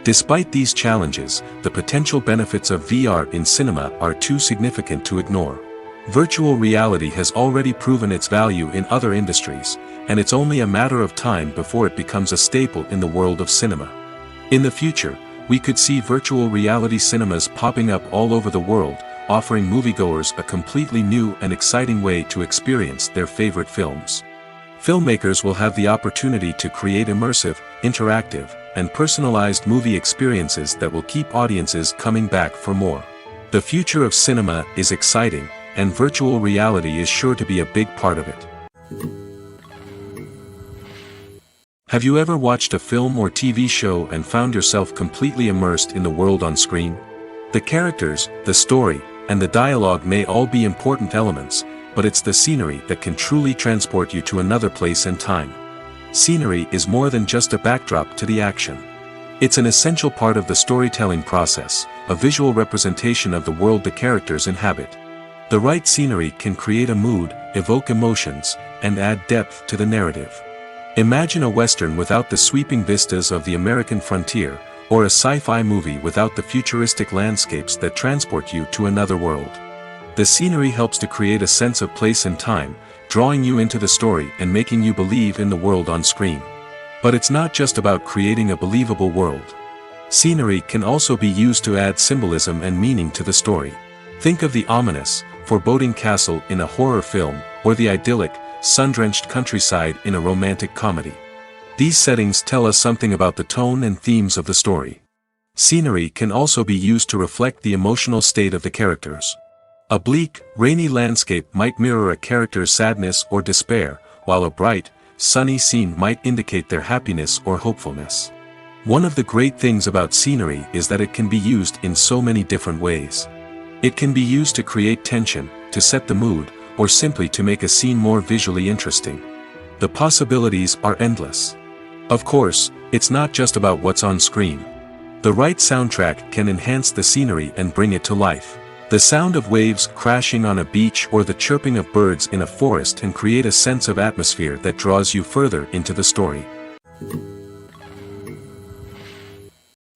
S1: Despite these challenges, the potential benefits of VR in cinema are too significant to ignore. Virtual reality has already proven its value in other industries, and it's only a matter of time before it becomes a staple in the world of cinema. In the future, we could see virtual reality cinemas popping up all over the world, offering moviegoers a completely new and exciting way to experience their favorite films. Filmmakers will have the opportunity to create immersive, interactive, and personalized movie experiences that will keep audiences coming back for more. The future of cinema is exciting, and virtual reality is sure to be a big part of it. Have you ever watched a film or TV show and found yourself completely immersed in the world on screen? The characters, the story, and the dialogue may all be important elements, but it's the scenery that can truly transport you to another place and time. Scenery is more than just a backdrop to the action. It's an essential part of the storytelling process, a visual representation of the world the characters inhabit. The right scenery can create a mood, evoke emotions, and add depth to the narrative. Imagine a Western without the sweeping vistas of the American frontier, or a sci-fi movie without the futuristic landscapes that transport you to another world. The scenery helps to create a sense of place and time, drawing you into the story and making you believe in the world on screen. But it's not just about creating a believable world. Scenery can also be used to add symbolism and meaning to the story. Think of the ominous, foreboding castle in a horror film, or the idyllic, sun-drenched countryside in a romantic comedy. These settings tell us something about the tone and themes of the story. Scenery can also be used to reflect the emotional state of the characters. A bleak, rainy landscape might mirror a character's sadness or despair, while a bright, sunny scene might indicate their happiness or hopefulness. One of the great things about scenery is that it can be used in so many different ways. It can be used to create tension, to set the mood, or simply to make a scene more visually interesting. The possibilities are endless. Of course, it's not just about what's on screen. The right soundtrack can enhance the scenery and bring it to life. The sound of waves crashing on a beach or the chirping of birds in a forest can create a sense of atmosphere that draws you further into the story.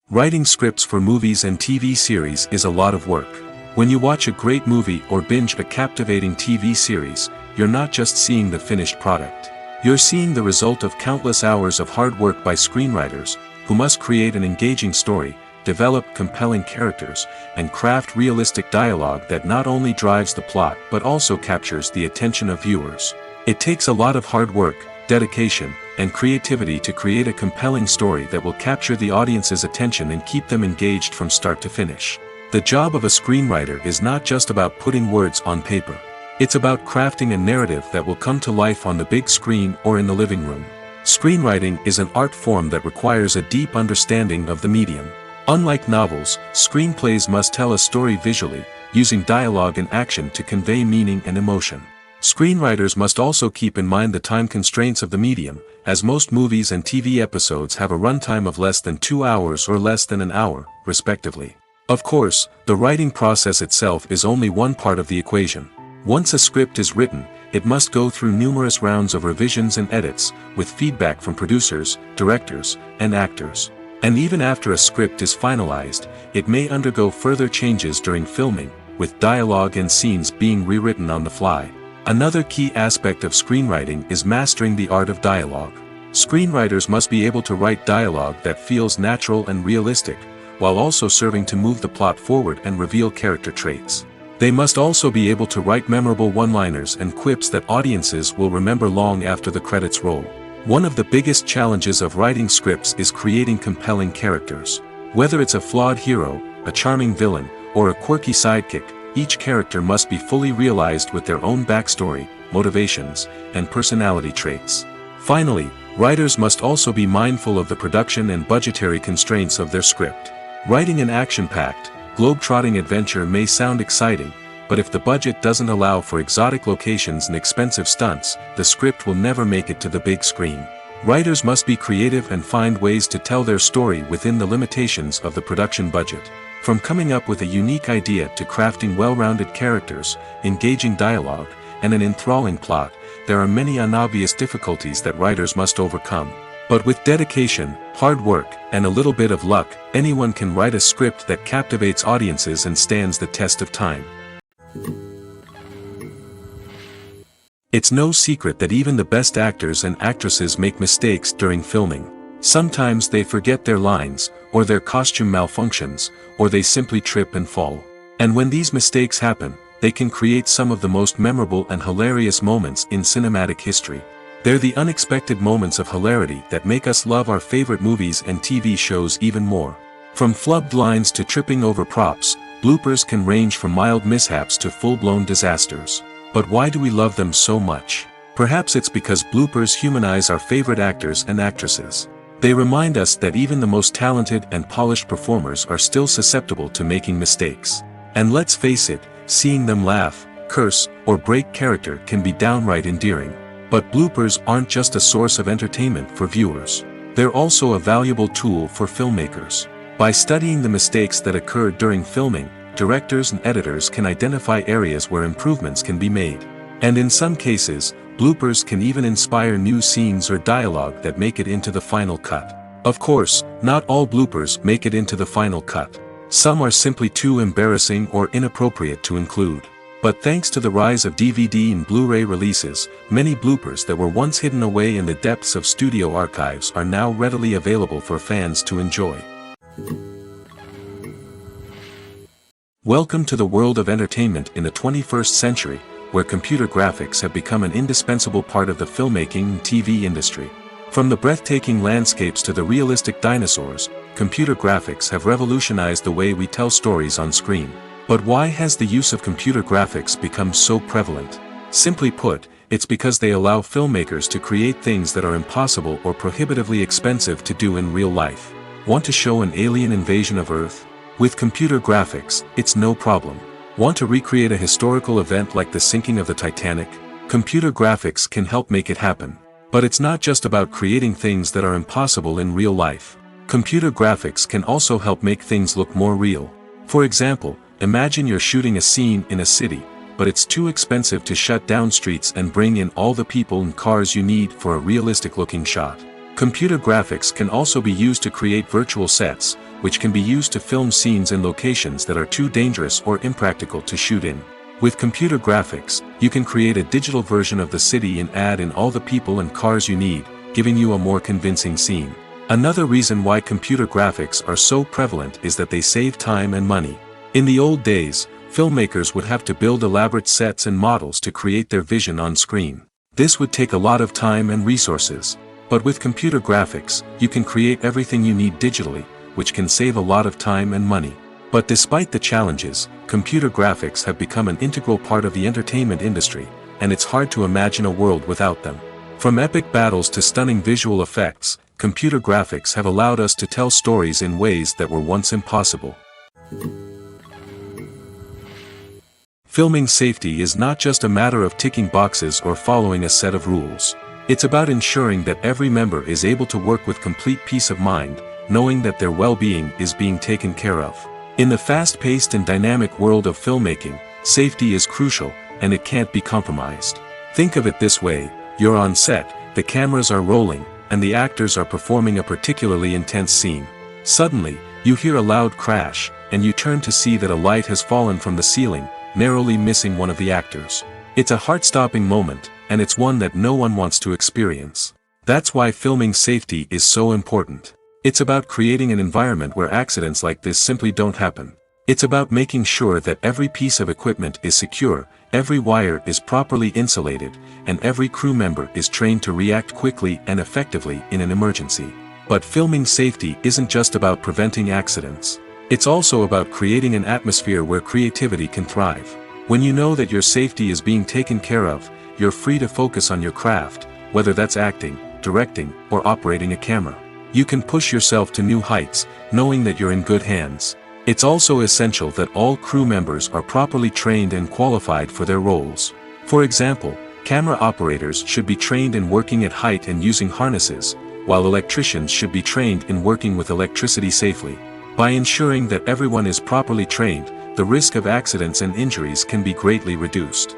S1: Writing scripts for movies and TV series is a lot of work. When you watch a great movie or binge a captivating TV series, you're not just seeing the finished product. You're seeing the result of countless hours of hard work by screenwriters, who must create an engaging story, develop compelling characters, and craft realistic dialogue that not only drives the plot but also captures the attention of viewers. It takes a lot of hard work, dedication, and creativity to create a compelling story that will capture the audience's attention and keep them engaged from start to finish. The job of a screenwriter is not just about putting words on paper. It's about crafting a narrative that will come to life on the big screen or in the living room. Screenwriting is an art form that requires a deep understanding of the medium. Unlike novels, screenplays must tell a story visually, using dialogue and action to convey meaning and emotion. Screenwriters must also keep in mind the time constraints of the medium, as most movies and TV episodes have a runtime of less than 2 hours or less than an hour, respectively. Of course, the writing process itself is only one part of the equation. Once a script is written, it must go through numerous rounds of revisions and edits, with feedback from producers, directors, and actors. And even after a script is finalized, it may undergo further changes during filming, with dialogue and scenes being rewritten on the fly. Another key aspect of screenwriting is mastering the art of dialogue. Screenwriters must be able to write dialogue that feels natural and realistic, while also serving to move the plot forward and reveal character traits. They must also be able to write memorable one-liners and quips that audiences will remember long after the credits roll. One of the biggest challenges of writing scripts is creating compelling characters. Whether it's a flawed hero, a charming villain, or a quirky sidekick, each character must be fully realized with their own backstory, motivations, and personality traits. Finally, writers must also be mindful of the production and budgetary constraints of their script. Writing an action-packed, globe-trotting adventure may sound exciting, but if the budget doesn't allow for exotic locations and expensive stunts, the script will never make it to the big screen. Writers must be creative and find ways to tell their story within the limitations of the production budget. From coming up with a unique idea to crafting well-rounded characters, engaging dialogue, and an enthralling plot, there are many unobvious difficulties that writers must overcome. But with dedication, hard work, and a little bit of luck, anyone can write a script that captivates audiences and stands the test of time. It's no secret that even the best actors and actresses make mistakes during filming. Sometimes they forget their lines, or their costume malfunctions, or they simply trip and fall. And when these mistakes happen, they can create some of the most memorable and hilarious moments in cinematic history. They're the unexpected moments of hilarity that make us love our favorite movies and TV shows even more. From flubbed lines to tripping over props, bloopers can range from mild mishaps to full-blown disasters. But why do we love them so much? Perhaps it's because bloopers humanize our favorite actors and actresses. They remind us that even the most talented and polished performers are still susceptible to making mistakes. And let's face it, seeing them laugh, curse, or break character can be downright endearing. But bloopers aren't just a source of entertainment for viewers. They're also a valuable tool for filmmakers. By studying the mistakes that occur during filming, directors and editors can identify areas where improvements can be made. And in some cases, bloopers can even inspire new scenes or dialogue that make it into the final cut. Of course, not all bloopers make it into the final cut. Some are simply too embarrassing or inappropriate to include. But thanks to the rise of DVD and Blu-ray releases, many bloopers that were once hidden away in the depths of studio archives are now readily available for fans to enjoy. Welcome to the world of entertainment in the 21st century, where computer graphics have become an indispensable part of the filmmaking and TV industry. From the breathtaking landscapes to the realistic dinosaurs, computer graphics have revolutionized the way we tell stories on screen. But why has the use of computer graphics become so prevalent? Simply put, it's because they allow filmmakers to create things that are impossible or prohibitively expensive to do in real life. Want to show an alien invasion of Earth? With computer graphics, it's no problem. Want to recreate a historical event like the sinking of the Titanic? Computer graphics can help make it happen. But it's not just about creating things that are impossible in real life. Computer graphics can also help make things look more real. For example, imagine you're shooting a scene in a city, but it's too expensive to shut down streets and bring in all the people and cars you need for a realistic-looking shot. Computer graphics can also be used to create virtual sets, which can be used to film scenes in locations that are too dangerous or impractical to shoot in. With computer graphics, you can create a digital version of the city and add in all the people and cars you need, giving you a more convincing scene. Another reason why computer graphics are so prevalent is that they save time and money. In the old days, filmmakers would have to build elaborate sets and models to create their vision on screen. This would take a lot of time and resources. But with computer graphics, you can create everything you need digitally, which can save a lot of time and money. But despite the challenges, computer graphics have become an integral part of the entertainment industry, and it's hard to imagine a world without them. From epic battles to stunning visual effects, computer graphics have allowed us to tell stories in ways that were once impossible. Filming safety is not just a matter of ticking boxes or following a set of rules. It's about ensuring that every member is able to work with complete peace of mind, knowing that their well-being is being taken care of. In the fast-paced and dynamic world of filmmaking, safety is crucial, and it can't be compromised. Think of it this way: you're on set, the cameras are rolling, and the actors are performing a particularly intense scene. Suddenly, you hear a loud crash, and you turn to see that a light has fallen from the ceiling, narrowly missing one of the actors. It's a heart-stopping moment, and it's one that no one wants to experience. That's why filming safety is so important. It's about creating an environment where accidents like this simply don't happen. It's about making sure that every piece of equipment is secure, every wire is properly insulated, and every crew member is trained to react quickly and effectively in an emergency. But filming safety isn't just about preventing accidents. It's also about creating an atmosphere where creativity can thrive. When you know that your safety is being taken care of, you're free to focus on your craft, whether that's acting, directing, or operating a camera. You can push yourself to new heights, knowing that you're in good hands. It's also essential that all crew members are properly trained and qualified for their roles. For example, Camera operators should be trained in working at height and using harnesses, while electricians should be trained in working with electricity safely. By ensuring that everyone is properly trained, the risk of accidents and injuries can be greatly reduced.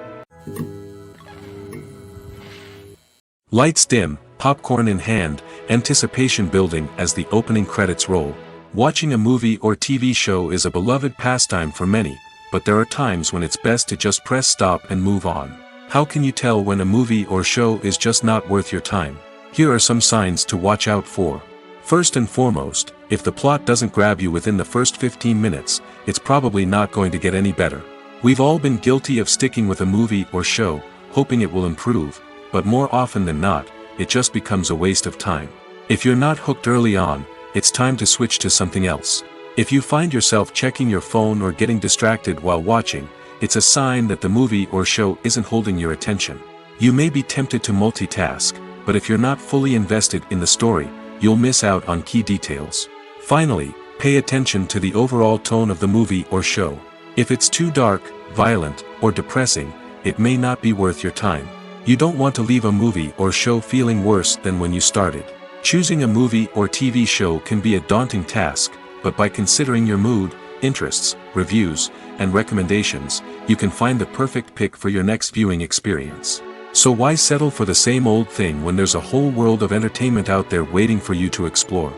S1: Lights dim, popcorn in hand, anticipation building as the opening credits roll. Watching a movie or TV show is a beloved pastime for many, but there are times when it's best to just press stop and move on. How can you tell when a movie or show is just not worth your time? Here are some signs to watch out for. First and foremost, if the plot doesn't grab you within the first 15 minutes, it's probably not going to get any better. We've all been guilty of sticking with a movie or show, hoping it will improve, but more often than not, it just becomes a waste of time. If you're not hooked early on, it's time to switch to something else. If you find yourself checking your phone or getting distracted while watching, it's a sign that the movie or show isn't holding your attention. You may be tempted to multitask, but if you're not fully invested in the story, you'll miss out on key details. Finally, pay attention to the overall tone of the movie or show. If it's too dark, violent, or depressing, it may not be worth your time. You don't want to leave a movie or show feeling worse than when you started. Choosing a movie or TV show can be a daunting task, but by considering your mood, interests, reviews, and recommendations, you can find the perfect pick for your next viewing experience. So why settle for the same old thing when there's a whole world of entertainment out there waiting for you to explore?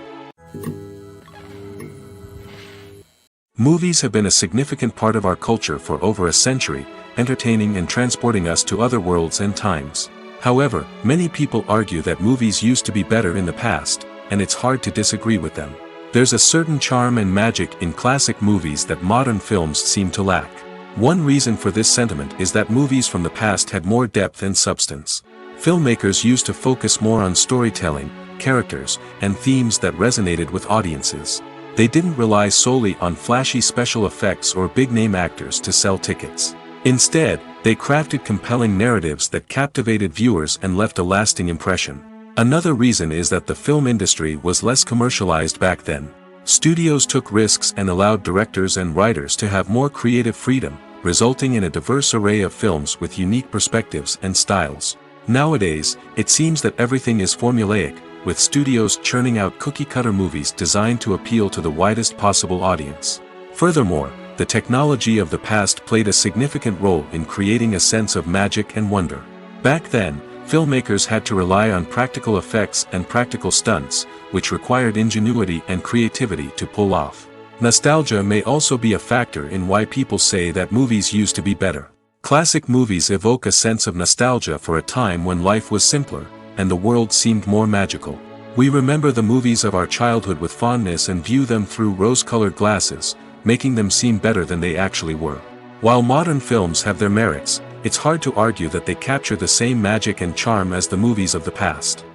S1: Movies have been a significant part of our culture for over a century, entertaining and transporting us to other worlds and times. However, many people argue that movies used to be better in the past, and it's hard to disagree with them. There's a certain charm and magic in classic movies that modern films seem to lack. One reason for this sentiment is that movies from the past had more depth and substance. Filmmakers used to focus more on storytelling, characters, and themes that resonated with audiences. They didn't rely solely on flashy special effects or big-name actors to sell tickets. Instead, they crafted compelling narratives that captivated viewers and left a lasting impression. Another reason is that the film industry was less commercialized back then. Studios took risks and allowed directors and writers to have more creative freedom, resulting in a diverse array of films with unique perspectives and styles. Nowadays, it seems that everything is formulaic, with studios churning out cookie-cutter movies designed to appeal to the widest possible audience. Furthermore, the technology of the past played a significant role in creating a sense of magic and wonder. Back then, filmmakers had to rely on practical effects and practical stunts, which required ingenuity and creativity to pull off. Nostalgia may also be a factor in why people say that movies used to be better. Classic movies evoke a sense of nostalgia for a time when life was simpler, and the world seemed more magical. We remember the movies of our childhood with fondness and view them through rose-colored glasses, making them seem better than they actually were. While modern films have their merits, it's hard to argue that they capture the same magic and charm as the movies of the past.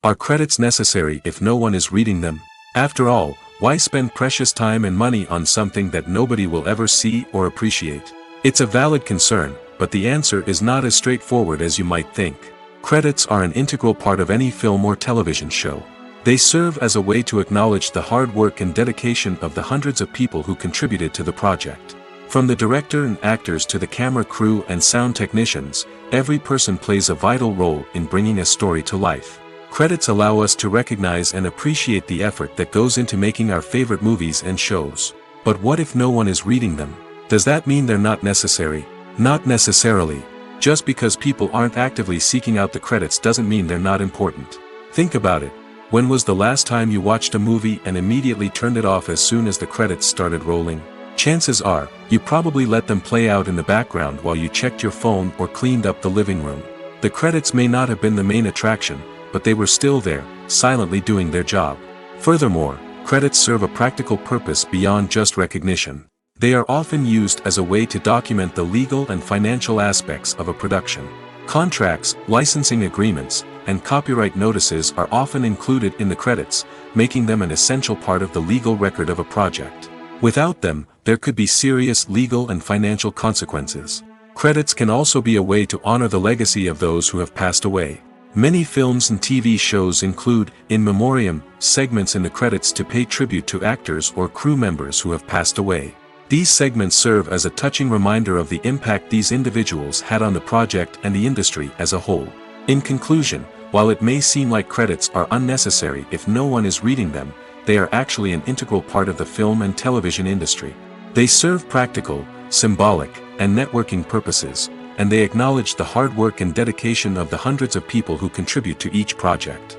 S1: Are credits necessary if no one is reading them? After all, why spend precious time and money on something that nobody will ever see or appreciate? It's a valid concern, but the answer is not as straightforward as you might think. Credits are an integral part of any film or television show. They serve as a way to acknowledge the hard work and dedication of the hundreds of people who contributed to the project. From the director and actors to the camera crew and sound technicians, every person plays a vital role in bringing a story to life. Credits allow us to recognize and appreciate the effort that goes into making our favorite movies and shows. But what if no one is reading them? Does that mean they're not necessary? Not necessarily. Just because people aren't actively seeking out the credits doesn't mean they're not important. Think about it. When was the last time you watched a movie and immediately turned it off as soon as the credits started rolling? Chances are, you probably let them play out in the background while you checked your phone or cleaned up the living room. The credits may not have been the main attraction, but they were still there, silently doing their job. Furthermore, credits serve a practical purpose beyond just recognition. They are often used as a way to document the legal and financial aspects of a production. Contracts, licensing agreements, and copyright notices are often included in the credits, making them an essential part of the legal record of a project. Without them, there could be serious legal and financial consequences. Credits can also be a way to honor the legacy of those who have passed away. Many films and TV shows include, in memoriam, segments in the credits to pay tribute to actors or crew members who have passed away. These segments serve as a touching reminder of the impact these individuals had on the project and the industry as a whole. In conclusion, while it may seem like credits are unnecessary if no one is reading them, they are actually an integral part of the film and television industry. They serve practical, symbolic, and networking purposes, and they acknowledge the hard work and dedication of the hundreds of people who contribute to each project.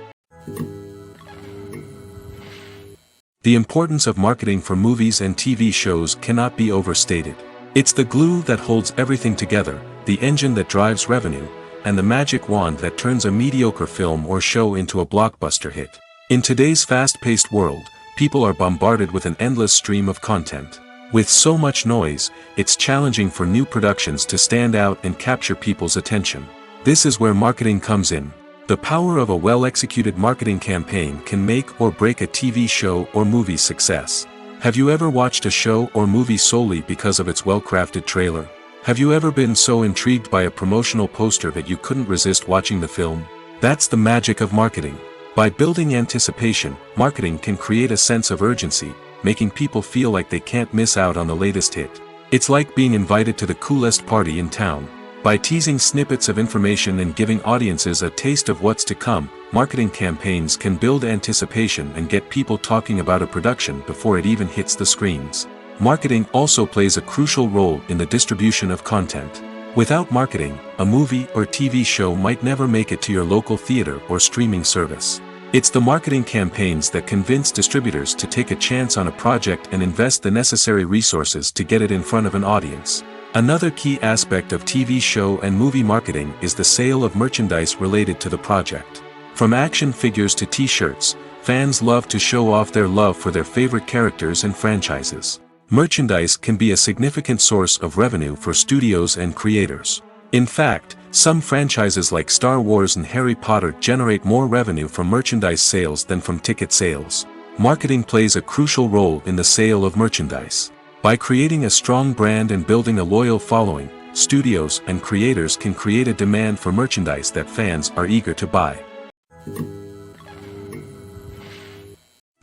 S1: The importance of marketing for movies and TV shows cannot be overstated. It's the glue that holds everything together, the engine that drives revenue, and the magic wand that turns a mediocre film or show into a blockbuster hit. In today's fast-paced world, people are bombarded with an endless stream of content. With so much noise, it's challenging for new productions to stand out and capture people's attention. This is where marketing comes in. The power of a well-executed marketing campaign can make or break a TV show or movie's success. Have you ever watched a show or movie solely because of its well-crafted trailer? Have you ever been so intrigued by a promotional poster that you couldn't resist watching the film? That's the magic of marketing. By building anticipation, marketing can create a sense of urgency, making people feel like they can't miss out on the latest hit. It's like being invited to the coolest party in town. By teasing snippets of information and giving audiences a taste of what's to come, marketing campaigns can build anticipation and get people talking about a production before it even hits the screens. Marketing also plays a crucial role in the distribution of content. Without marketing, a movie or TV show might never make it to your local theater or streaming service. It's the marketing campaigns that convince distributors to take a chance on a project and invest the necessary resources to get it in front of an audience. Another key aspect of TV show and movie marketing is the sale of merchandise related to the project. From action figures to t-shirts, fans love to show off their love for their favorite characters and franchises. Merchandise can be a significant source of revenue for studios and creators. In fact, some franchises like Star Wars and Harry Potter generate more revenue from merchandise sales than from ticket sales. Marketing plays a crucial role in the sale of merchandise. By creating a strong brand and building a loyal following, studios and creators can create a demand for merchandise that fans are eager to buy.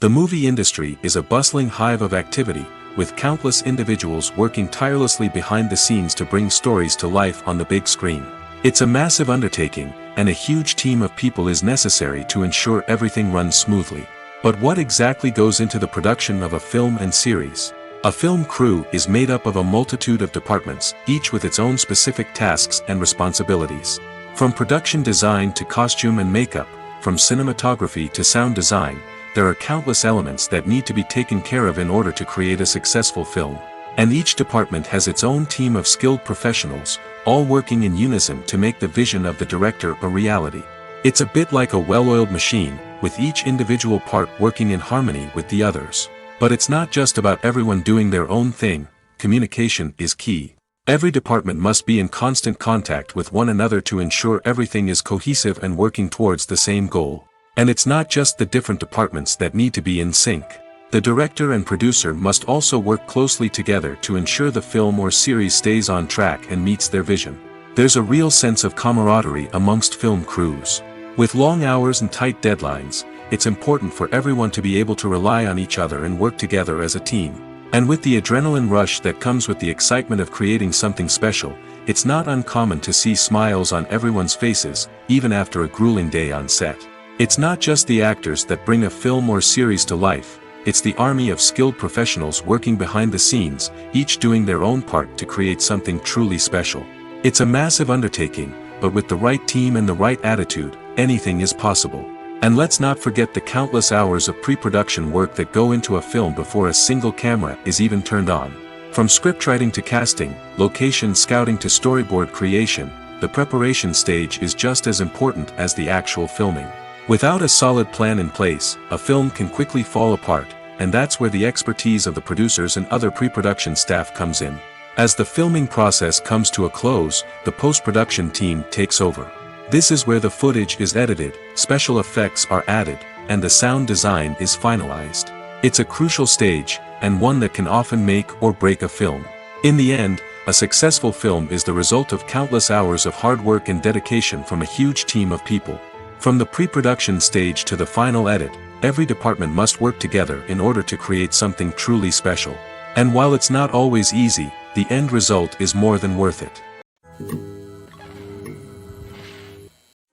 S1: The movie industry is a bustling hive of activity, with countless individuals working tirelessly behind the scenes to bring stories to life on the big screen. It's a massive undertaking, and a huge team of people is necessary to ensure everything runs smoothly. But what exactly goes into the production of a film and series? A film crew is made up of a multitude of departments, each with its own specific tasks and responsibilities. From production design to costume and makeup, from cinematography to sound design, there are countless elements that need to be taken care of in order to create a successful film. And each department has its own team of skilled professionals, all working in unison to make the vision of the director a reality. It's a bit like a well-oiled machine, with each individual part working in harmony with the others. But it's not just about everyone doing their own thing. Communication is key. Every department must be in constant contact with one another to ensure everything is cohesive and working towards the same goal. And it's not just the different departments that need to be in sync. The director and producer must also work closely together to ensure the film or series stays on track and meets their vision. There's a real sense of camaraderie amongst film crews. With long hours and tight deadlines, it's important for everyone to be able to rely on each other and work together as a team. And with the adrenaline rush that comes with the excitement of creating something special, it's not uncommon to see smiles on everyone's faces, even after a grueling day on set. It's not just the actors that bring a film or series to life, it's the army of skilled professionals working behind the scenes, each doing their own part to create something truly special. It's a massive undertaking, but with the right team and the right attitude, anything is possible. And let's not forget the countless hours of pre-production work that go into a film before a single camera is even turned on. From scriptwriting to casting, location scouting to storyboard creation, the preparation stage is just as important as the actual filming. Without a solid plan in place, a film can quickly fall apart, and that's where the expertise of the producers and other pre-production staff comes in. As the filming process comes to a close, the post-production team takes over. This is where the footage is edited, special effects are added, and the sound design is finalized. It's a crucial stage, and one that can often make or break a film. In the end, a successful film is the result of countless hours of hard work and dedication from a huge team of people. From the pre-production stage to the final edit, every department must work together in order to create something truly special. And while it's not always easy, the end result is more than worth it.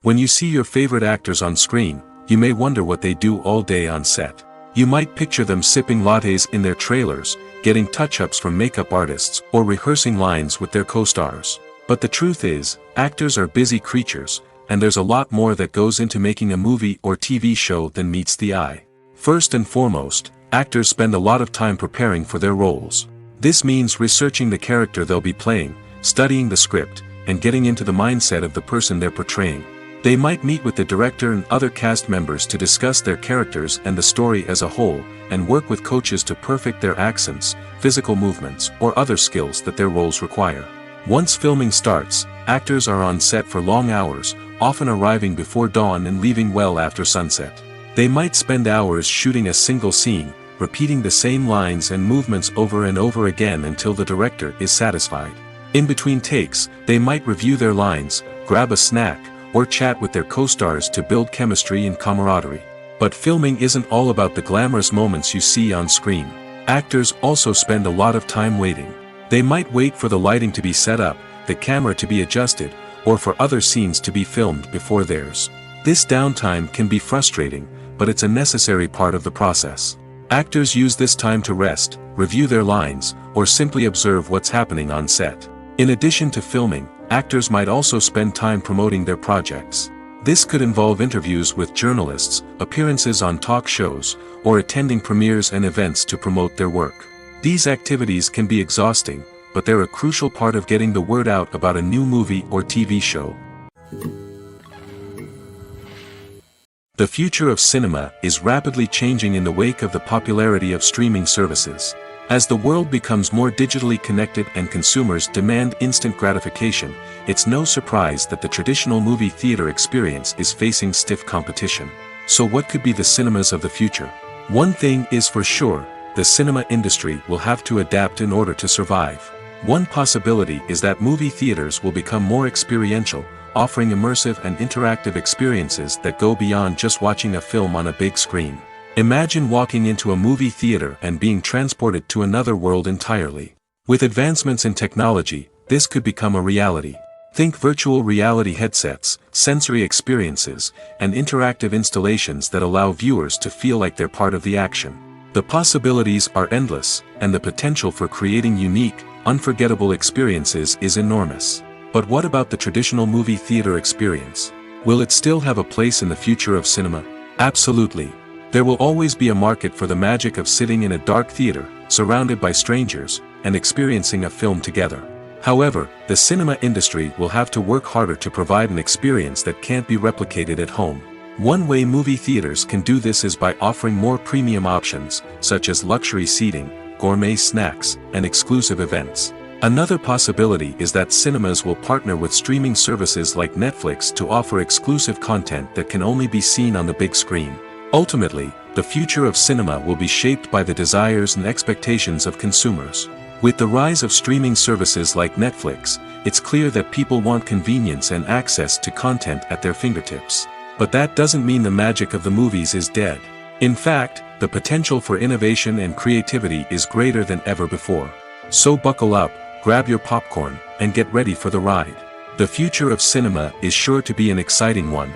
S1: When you see your favorite actors on screen, you may wonder what they do all day on set. You might picture them sipping lattes in their trailers, getting touch-ups from makeup artists, or rehearsing lines with their co-stars. But the truth is, actors are busy creatures, and there's a lot more that goes into making a movie or TV show than meets the eye. First and foremost, actors spend a lot of time preparing for their roles. This means researching the character they'll be playing, studying the script, and getting into the mindset of the person they're portraying. They might meet with the director and other cast members to discuss their characters and the story as a whole, and work with coaches to perfect their accents, physical movements, or other skills that their roles require. Once filming starts, actors are on set for long hours, often arriving before dawn and leaving well after sunset. They might spend hours shooting a single scene, repeating the same lines and movements over and over again until the director is satisfied. In between takes, they might review their lines, grab a snack, or chat with their co-stars to build chemistry and camaraderie. But filming isn't all about the glamorous moments you see on screen. Actors also spend a lot of time waiting. They might wait for the lighting to be set up, the camera to be adjusted, or for other scenes to be filmed before theirs. This downtime can be frustrating, but it's a necessary part of the process. Actors use this time to rest, review their lines, or simply observe what's happening on set. In addition to filming, actors might also spend time promoting their projects. This could involve interviews with journalists, appearances on talk shows, or attending premieres and events to promote their work. These activities can be exhausting, but they're a crucial part of getting the word out about a new movie or TV show. The future of cinema is rapidly changing in the wake of the popularity of streaming services. As the world becomes more digitally connected and consumers demand instant gratification, it's no surprise that the traditional movie theater experience is facing stiff competition. So what could be the cinemas of the future? One thing is for sure, the cinema industry will have to adapt in order to survive. One possibility is that movie theaters will become more experiential, offering immersive and interactive experiences that go beyond just watching a film on a big screen. Imagine walking into a movie theater and being transported to another world entirely. With advancements in technology, this could become a reality. Think virtual reality headsets, sensory experiences, and interactive installations that allow viewers to feel like they're part of the action. The possibilities are endless, and the potential for creating unique, unforgettable experiences is enormous. But what about the traditional movie theater experience? Will it still have a place in the future of cinema? Absolutely. There will always be a market for the magic of sitting in a dark theater, surrounded by strangers, and experiencing a film together. However, the cinema industry will have to work harder to provide an experience that can't be replicated at home. One way movie theaters can do this is by offering more premium options, such as luxury seating, gourmet snacks, and exclusive events. Another possibility is that cinemas will partner with streaming services like Netflix to offer exclusive content that can only be seen on the big screen. Ultimately, the future of cinema will be shaped by the desires and expectations of consumers. With the rise of streaming services like Netflix, it's clear that people want convenience and access to content at their fingertips. But that doesn't mean the magic of the movies is dead. In fact, the potential for innovation and creativity is greater than ever before. So buckle up, grab your popcorn, and get ready for the ride. The future of cinema is sure to be an exciting one.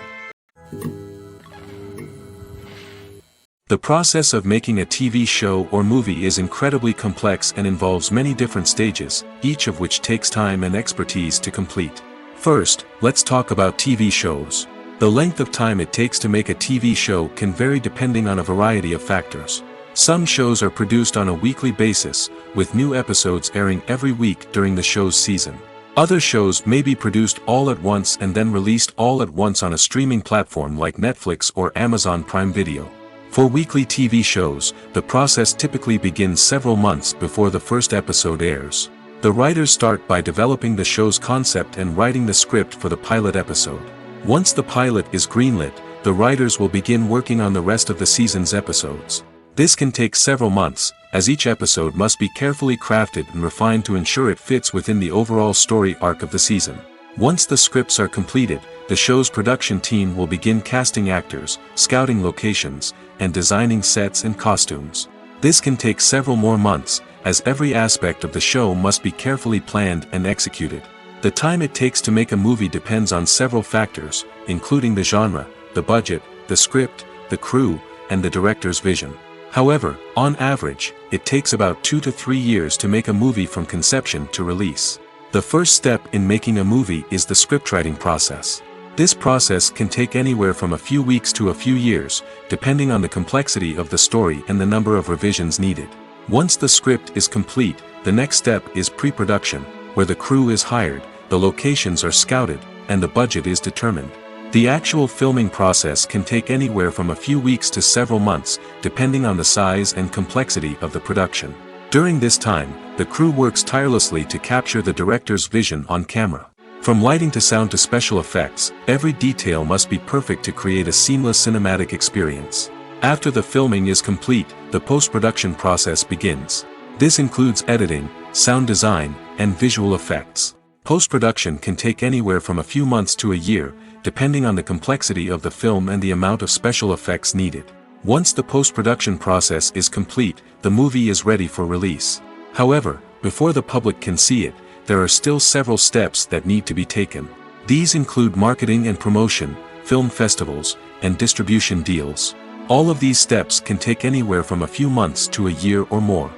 S1: The process of making a TV show or movie is incredibly complex and involves many different stages, each of which takes time and expertise to complete. First, let's talk about TV shows. The length of time it takes to make a TV show can vary depending on a variety of factors. Some shows are produced on a weekly basis, with new episodes airing every week during the show's season. Other shows may be produced all at once and then released all at once on a streaming platform like Netflix or Amazon Prime Video. For weekly TV shows, the process typically begins several months before the first episode airs. The writers start by developing the show's concept and writing the script for the pilot episode. Once the pilot is greenlit, the writers will begin working on the rest of the season's episodes. This can take several months, as each episode must be carefully crafted and refined to ensure it fits within the overall story arc of the season. Once the scripts are completed, the show's production team will begin casting actors, scouting locations, and designing sets and costumes. This can take several more months, as every aspect of the show must be carefully planned and executed. The time it takes to make a movie depends on several factors, including the genre, the budget, the script, the crew, and the director's vision. However, on average, it takes about 2 to 3 years to make a movie from conception to release. The first step in making a movie is the scriptwriting process. This process can take anywhere from a few weeks to a few years, depending on the complexity of the story and the number of revisions needed. Once the script is complete, the next step is pre-production, where the crew is hired, the locations are scouted, and the budget is determined. The actual filming process can take anywhere from a few weeks to several months, depending on the size and complexity of the production. During this time, the crew works tirelessly to capture the director's vision on camera. From lighting to sound to special effects, every detail must be perfect to create a seamless cinematic experience. After the filming is complete, the post-production process begins. This includes editing, sound design, and visual effects. Post-production can take anywhere from a few months to a year, depending on the complexity of the film and the amount of special effects needed. Once the post-production process is complete, the movie is ready for release. However, before the public can see it, there are still several steps that need to be taken. These include marketing and promotion, film festivals, and distribution deals. All of these steps can take anywhere from a few months to a year or more.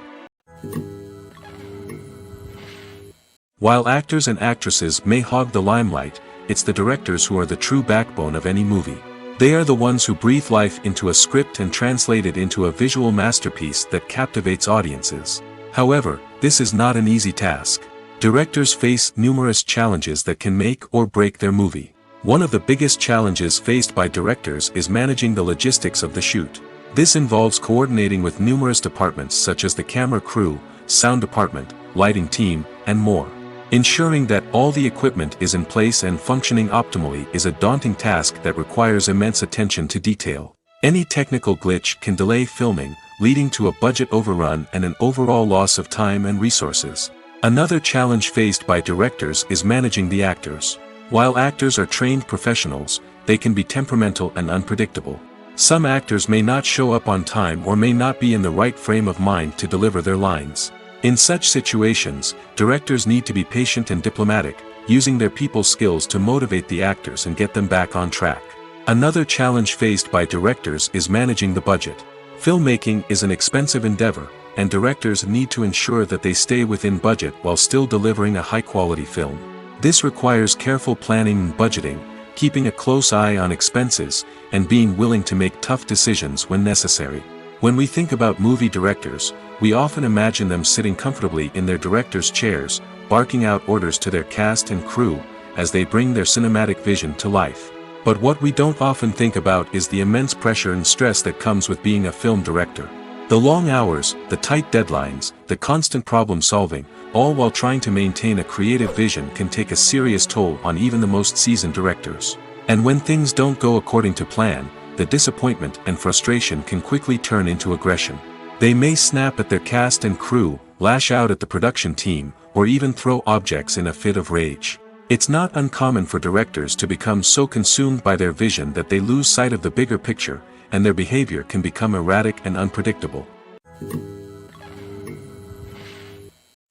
S1: While actors and actresses may hog the limelight, it's the directors who are the true backbone of any movie. They are the ones who breathe life into a script and translate it into a visual masterpiece that captivates audiences. However, this is not an easy task. Directors face numerous challenges that can make or break their movie. One of the biggest challenges faced by directors is managing the logistics of the shoot. This involves coordinating with numerous departments such as the camera crew, sound department, lighting team, and more. Ensuring that all the equipment is in place and functioning optimally is a daunting task that requires immense attention to detail. Any technical glitch can delay filming, leading to a budget overrun and an overall loss of time and resources. Another challenge faced by directors is managing the actors. While actors are trained professionals, they can be temperamental and unpredictable. Some actors may not show up on time or may not be in the right frame of mind to deliver their lines. In such situations, directors need to be patient and diplomatic, using their people skills to motivate the actors and get them back on track. Another challenge faced by directors is managing the budget. Filmmaking is an expensive endeavor, and directors need to ensure that they stay within budget while still delivering a high-quality film. This requires careful planning and budgeting, keeping a close eye on expenses, and being willing to make tough decisions when necessary. When we think about movie directors, we often imagine them sitting comfortably in their director's chairs, barking out orders to their cast and crew, as they bring their cinematic vision to life. But what we don't often think about is the immense pressure and stress that comes with being a film director. The long hours, the tight deadlines, the constant problem solving, all while trying to maintain a creative vision can take a serious toll on even the most seasoned directors. And when things don't go according to plan, the disappointment and frustration can quickly turn into aggression. They may snap at their cast and crew, lash out at the production team, or even throw objects in a fit of rage. It's not uncommon for directors to become so consumed by their vision that they lose sight of the bigger picture, and their behavior can become erratic and unpredictable.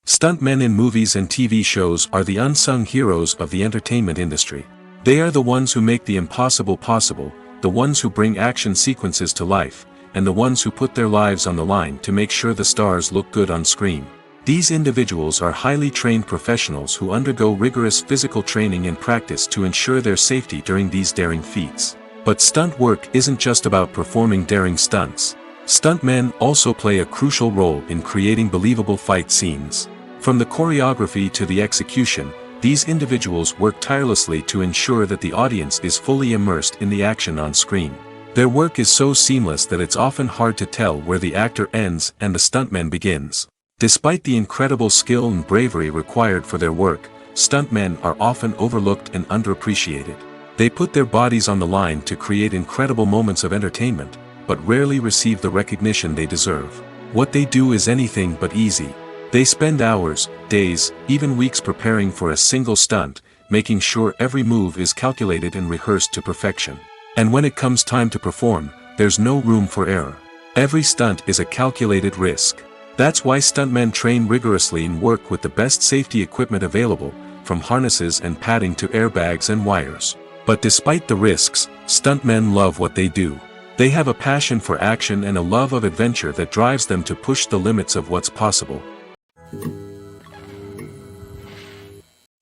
S1: Stuntmen in movies and TV shows are the unsung heroes of the entertainment industry. They are the ones who make the impossible possible, the ones who bring action sequences to life, and the ones who put their lives on the line to make sure the stars look good on screen. These individuals are highly trained professionals who undergo rigorous physical training and practice to ensure their safety during these daring feats. But stunt work isn't just about performing daring stunts. Stuntmen also play a crucial role in creating believable fight scenes. From the choreography to the execution, these individuals work tirelessly to ensure that the audience is fully immersed in the action on screen. Their work is so seamless that it's often hard to tell where the actor ends and the stuntman begins. Despite the incredible skill and bravery required for their work, stuntmen are often overlooked and underappreciated. They put their bodies on the line to create incredible moments of entertainment, but rarely receive the recognition they deserve. What they do is anything but easy. They spend hours, days, even weeks preparing for a single stunt, making sure every move is calculated and rehearsed to perfection. And when it comes time to perform, there's no room for error. Every stunt is a calculated risk. That's why stuntmen train rigorously and work with the best safety equipment available, from harnesses and padding to airbags and wires. But despite the risks, stuntmen love what they do. They have a passion for action and a love of adventure that drives them to push the limits of what's possible.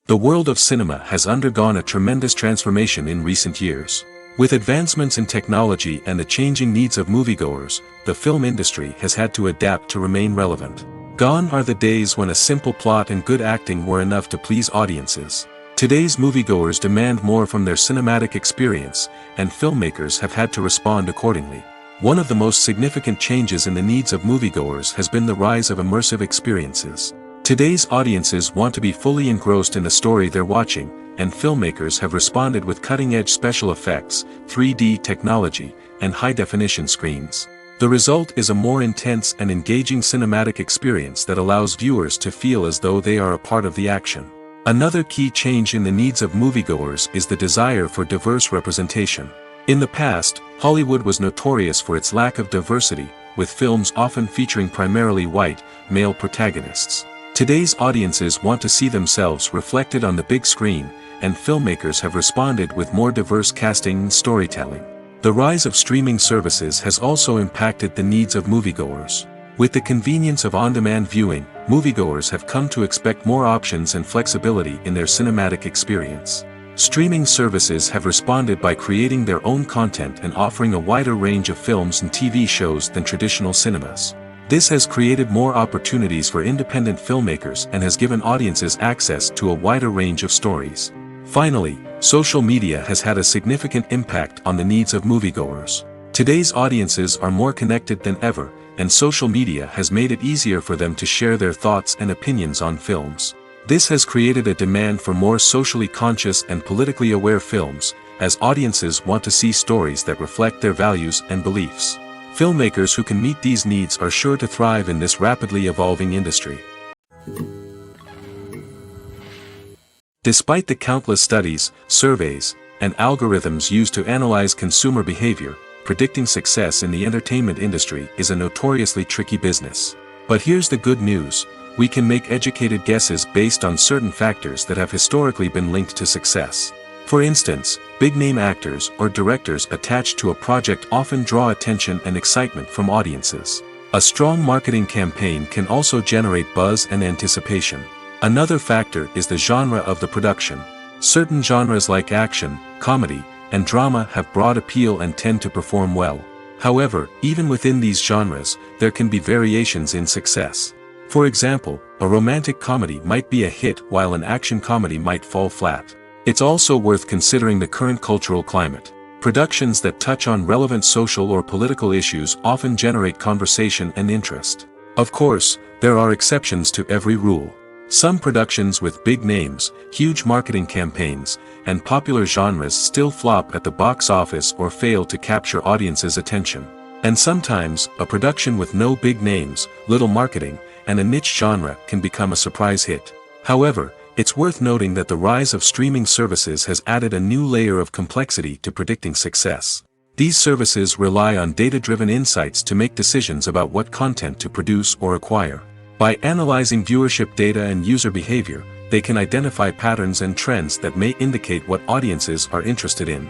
S1: The world of cinema has undergone a tremendous transformation in recent years. With advancements in technology and the changing needs of moviegoers, the film industry has had to adapt to remain relevant. Gone are the days when a simple plot and good acting were enough to please audiences. Today's moviegoers demand more from their cinematic experience, and filmmakers have had to respond accordingly. One of the most significant changes in the needs of moviegoers has been the rise of immersive experiences. Today's audiences want to be fully engrossed in the story they're watching, and filmmakers have responded with cutting-edge special effects, 3D technology, and high-definition screens. The result is a more intense and engaging cinematic experience that allows viewers to feel as though they are a part of the action. Another key change in the needs of moviegoers is the desire for diverse representation. In the past, Hollywood was notorious for its lack of diversity, with films often featuring primarily white, male protagonists. Today's audiences want to see themselves reflected on the big screen, and filmmakers have responded with more diverse casting and storytelling. The rise of streaming services has also impacted the needs of moviegoers. With the convenience of on-demand viewing, moviegoers have come to expect more options and flexibility in their cinematic experience. Streaming services have responded by creating their own content and offering a wider range of films and TV shows than traditional cinemas. This has created more opportunities for independent filmmakers and has given audiences access to a wider range of stories. Finally, social media has had a significant impact on the needs of moviegoers. Today's audiences are more connected than ever, and social media has made it easier for them to share their thoughts and opinions on films. This has created a demand for more socially conscious and politically aware films, as audiences want to see stories that reflect their values and beliefs. Filmmakers who can meet these needs are sure to thrive in this rapidly evolving industry. Despite the countless studies, surveys, and algorithms used to analyze consumer behavior, predicting success in the entertainment industry is a notoriously tricky business. But here's the good news: we can make educated guesses based on certain factors that have historically been linked to success. For instance, big-name actors or directors attached to a project often draw attention and excitement from audiences. A strong marketing campaign can also generate buzz and anticipation. Another factor is the genre of the production. Certain genres like action, comedy, and drama have broad appeal and tend to perform well. However, even within these genres, there can be variations in success. For example, a romantic comedy might be a hit while an action comedy might fall flat. It's also worth considering the current cultural climate. Productions that touch on relevant social or political issues often generate conversation and interest. Of course, there are exceptions to every rule. Some productions with big names, huge marketing campaigns, and popular genres still flop at the box office or fail to capture audiences' attention. And sometimes, a production with no big names, little marketing, and a niche genre can become a surprise hit. However, it's worth noting that the rise of streaming services has added a new layer of complexity to predicting success. These services rely on data-driven insights to make decisions about what content to produce or acquire. By analyzing viewership data and user behavior, they can identify patterns and trends that may indicate what audiences are interested in.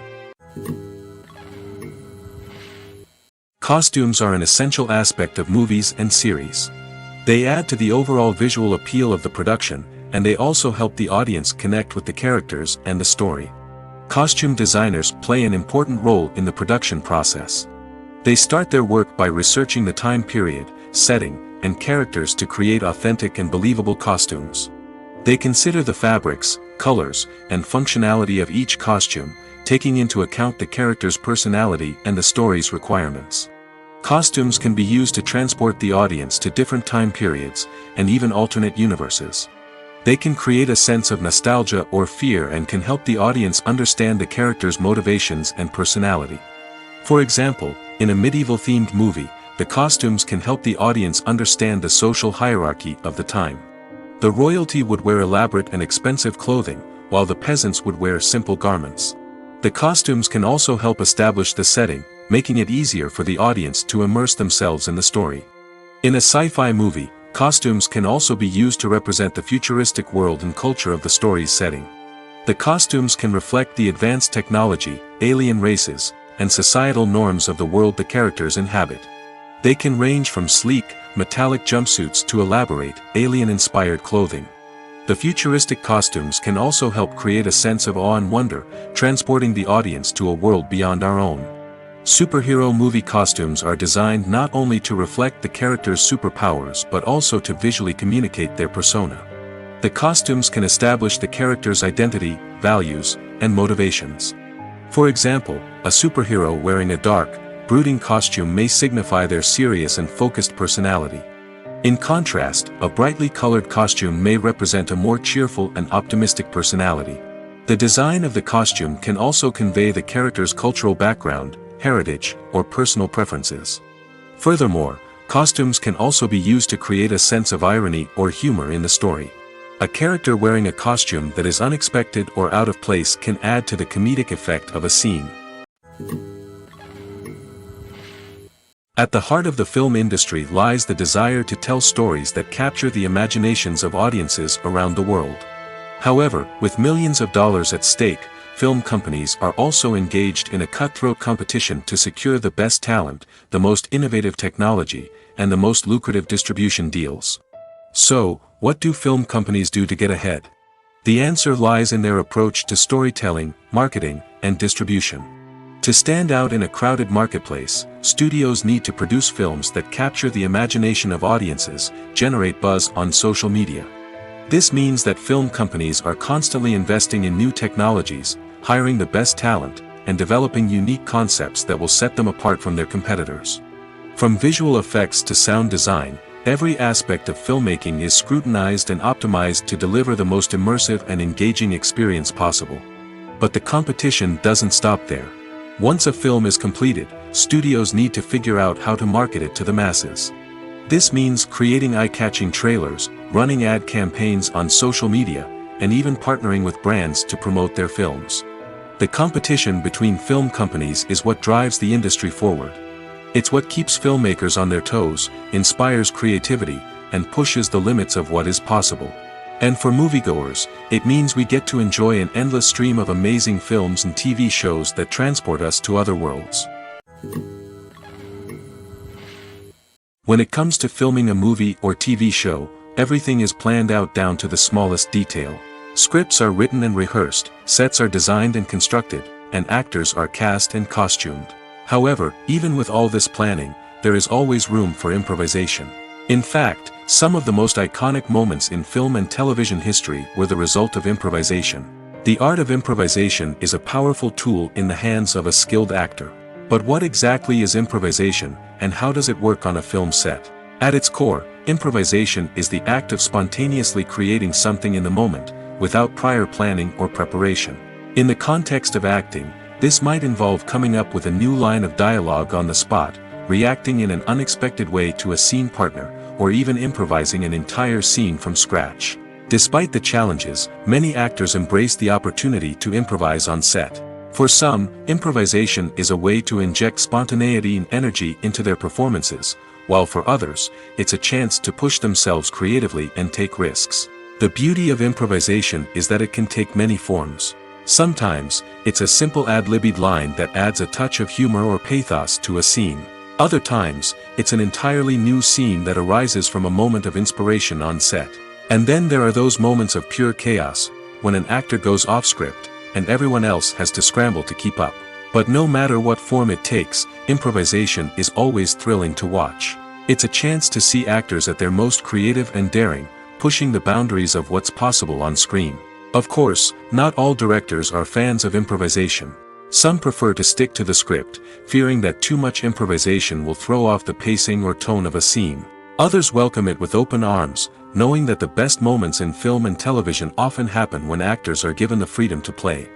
S1: Costumes are an essential aspect of movies and series. They add to the overall visual appeal of the production, and they also help the audience connect with the characters and the story. Costume designers play an important role in the production process. They start their work by researching the time period, setting, and characters to create authentic and believable costumes. They consider the fabrics, colors, and functionality of each costume, taking into account the character's personality and the story's requirements. Costumes can be used to transport the audience to different time periods, and even alternate universes. They can create a sense of nostalgia or fear and can help the audience understand the character's motivations and personality. For example, in a medieval-themed movie, the costumes can help the audience understand the social hierarchy of the time. The royalty would wear elaborate and expensive clothing, while the peasants would wear simple garments. The costumes can also help establish the setting, making it easier for the audience to immerse themselves in the story. In a sci-fi movie, costumes can also be used to represent the futuristic world and culture of the story's setting. The costumes can reflect the advanced technology, alien races, and societal norms of the world the characters inhabit. They can range from sleek, metallic jumpsuits to elaborate, alien-inspired clothing. The futuristic costumes can also help create a sense of awe and wonder, transporting the audience to a world beyond our own. Superhero movie costumes are designed not only to reflect the character's superpowers but also to visually communicate their persona. The costumes can establish the character's identity, values, and motivations. For example, a superhero wearing a dark, brooding costume may signify their serious and focused personality. In contrast, a brightly colored costume may represent a more cheerful and optimistic personality. The design of the costume can also convey the character's cultural background, heritage, or personal preferences. Furthermore, costumes can also be used to create a sense of irony or humor in the story. A character wearing a costume that is unexpected or out of place can add to the comedic effect of a scene. At the heart of the film industry lies the desire to tell stories that capture the imaginations of audiences around the world. However, with millions of dollars at stake, film companies are also engaged in a cutthroat competition to secure the best talent, the most innovative technology, and the most lucrative distribution deals. So, what do film companies do to get ahead? The answer lies in their approach to storytelling, marketing, and distribution. To stand out in a crowded marketplace, studios need to produce films that capture the imagination of audiences, generate buzz on social media. This means that film companies are constantly investing in new technologies, hiring the best talent, and developing unique concepts that will set them apart from their competitors. From visual effects to sound design, every aspect of filmmaking is scrutinized and optimized to deliver the most immersive and engaging experience possible. But the competition doesn't stop there. Once a film is completed, studios need to figure out how to market it to the masses. This means creating eye-catching trailers, running ad campaigns on social media, and even partnering with brands to promote their films. The competition between film companies is what drives the industry forward. It's what keeps filmmakers on their toes, inspires creativity, and pushes the limits of what is possible. And for moviegoers, it means we get to enjoy an endless stream of amazing films and TV shows that transport us to other worlds. When it comes to filming a movie or TV show, everything is planned out down to the smallest detail. Scripts are written and rehearsed, sets are designed and constructed, and actors are cast and costumed. However, even with all this planning, there is always room for improvisation. In fact, some of the most iconic moments in film and television history were the result of improvisation. The art of improvisation is a powerful tool in the hands of a skilled actor. But what exactly is improvisation, and how does it work on a film set? At its core, improvisation is the act of spontaneously creating something in the moment, without prior planning or preparation. In the context of acting, this might involve coming up with a new line of dialogue on the spot, reacting in an unexpected way to a scene partner, or even improvising an entire scene from scratch. Despite the challenges, many actors embrace the opportunity to improvise on set. For some, improvisation is a way to inject spontaneity and energy into their performances, while for others, it's a chance to push themselves creatively and take risks. The beauty of improvisation is that it can take many forms. Sometimes, it's a simple ad-libbed line that adds a touch of humor or pathos to a scene. Other times, it's an entirely new scene that arises from a moment of inspiration on set. And then there are those moments of pure chaos, when an actor goes off script, and everyone else has to scramble to keep up. But no matter what form it takes, improvisation is always thrilling to watch. It's a chance to see actors at their most creative and daring, pushing the boundaries of what's possible on screen. Of course, not all directors are fans of improvisation. Some prefer to stick to the script, fearing that too much improvisation will throw off the pacing or tone of a scene. Others welcome it with open arms, knowing that the best moments in film and television often happen when actors are given the freedom to play.